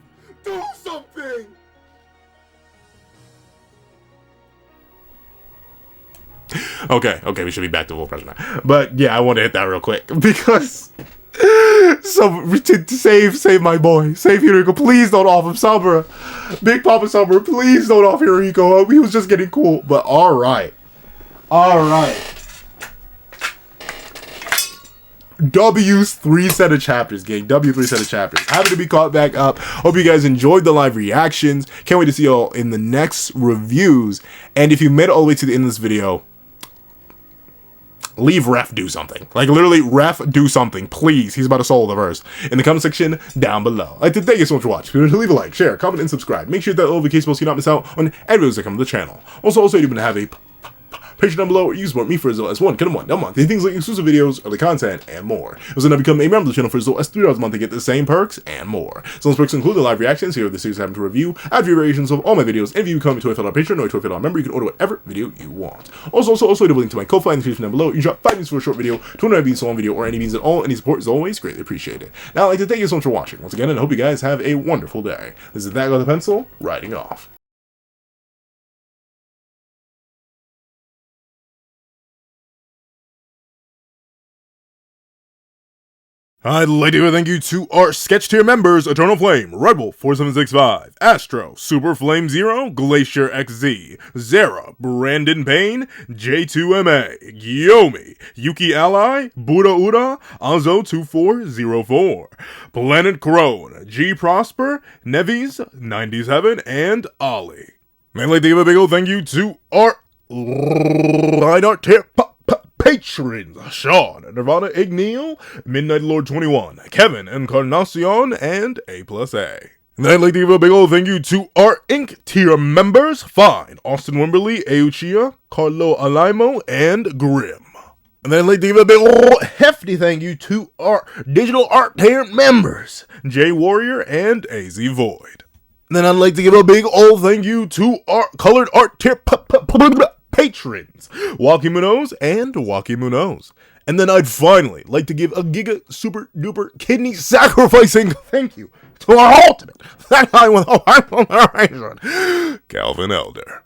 Do something! Okay, we should be back to full pressure now. But yeah, I want to hit that real quick because to save my boy, save HIRUHIKO. Please don't off him, Samura. Big Papa Samura, please don't off HIRUHIKO. He was just getting cool, but all right. W's 3 set of chapters, gang. W 3 set of chapters. Happy to be caught back up. Hope you guys enjoyed the live reactions. Can't wait to see y'all in the next reviews. And if you made it all the way to the end of this video, leave Ref do something. Like, literally, Ref do something, please. He's about to solo the verse in the comment section down below. I'd like to thank you so much for watching. If you leave a like, share, comment, and subscribe. Make sure you hit that little notification bell so you don't miss out on any videos that come to the channel. Also, you're going to have a Patreon down below, or you support me for as little as $1 a month. And things like exclusive videos, early content, and more. Also, now become a member of the channel for as little as $3 a month to get the same perks and more. So those perks include the live reactions here of the series I happen to review, ad variations of all my videos, and if you become a $12 Patreon or a $12 member, you can order whatever video you want. Also, a link to my Ko-Fi in the description down below. You can drop 5 beans for a short video, 29 beans for a long video, or any beans at all. Any support is always greatly appreciated. Now, I'd like to thank you so much for watching once again, and I hope you guys have a wonderful day. This is That Guy with a Pencil, writing off. I'd like to thank you to our sketch tier members: Eternal Flame, Red Wolf 4765, Astro, Super Flame Zero, Glacier XZ, Zara, Brandon Payne, J2MA, Yomi, Yuki Ally, Buddha Uda, Azo 2404, Planet Crone, G Prosper, Nevis 97, and Ollie. I'd like to give a big old thank you to our line art tier patrons: Sean, Nirvana Igneal, Midnight Lord 21, Kevin Encarnacion, and A+A. And I'd like to give a big old thank you to our Ink tier members: Fine, Austin Wimberly, Euchia, Carlo Alaimo, and Grim. And then I'd like to give a big old hefty thank you to our digital art tier members: J Warrior and AZ Void. And then I'd like to give a big old thank you to our colored art tier patrons: Wakimunos and Wakimunos. And then I'd finally like to give a giga super duper kidney sacrificing thank you to our ultimate that guy with a heart on the horizon, Calvin Elder.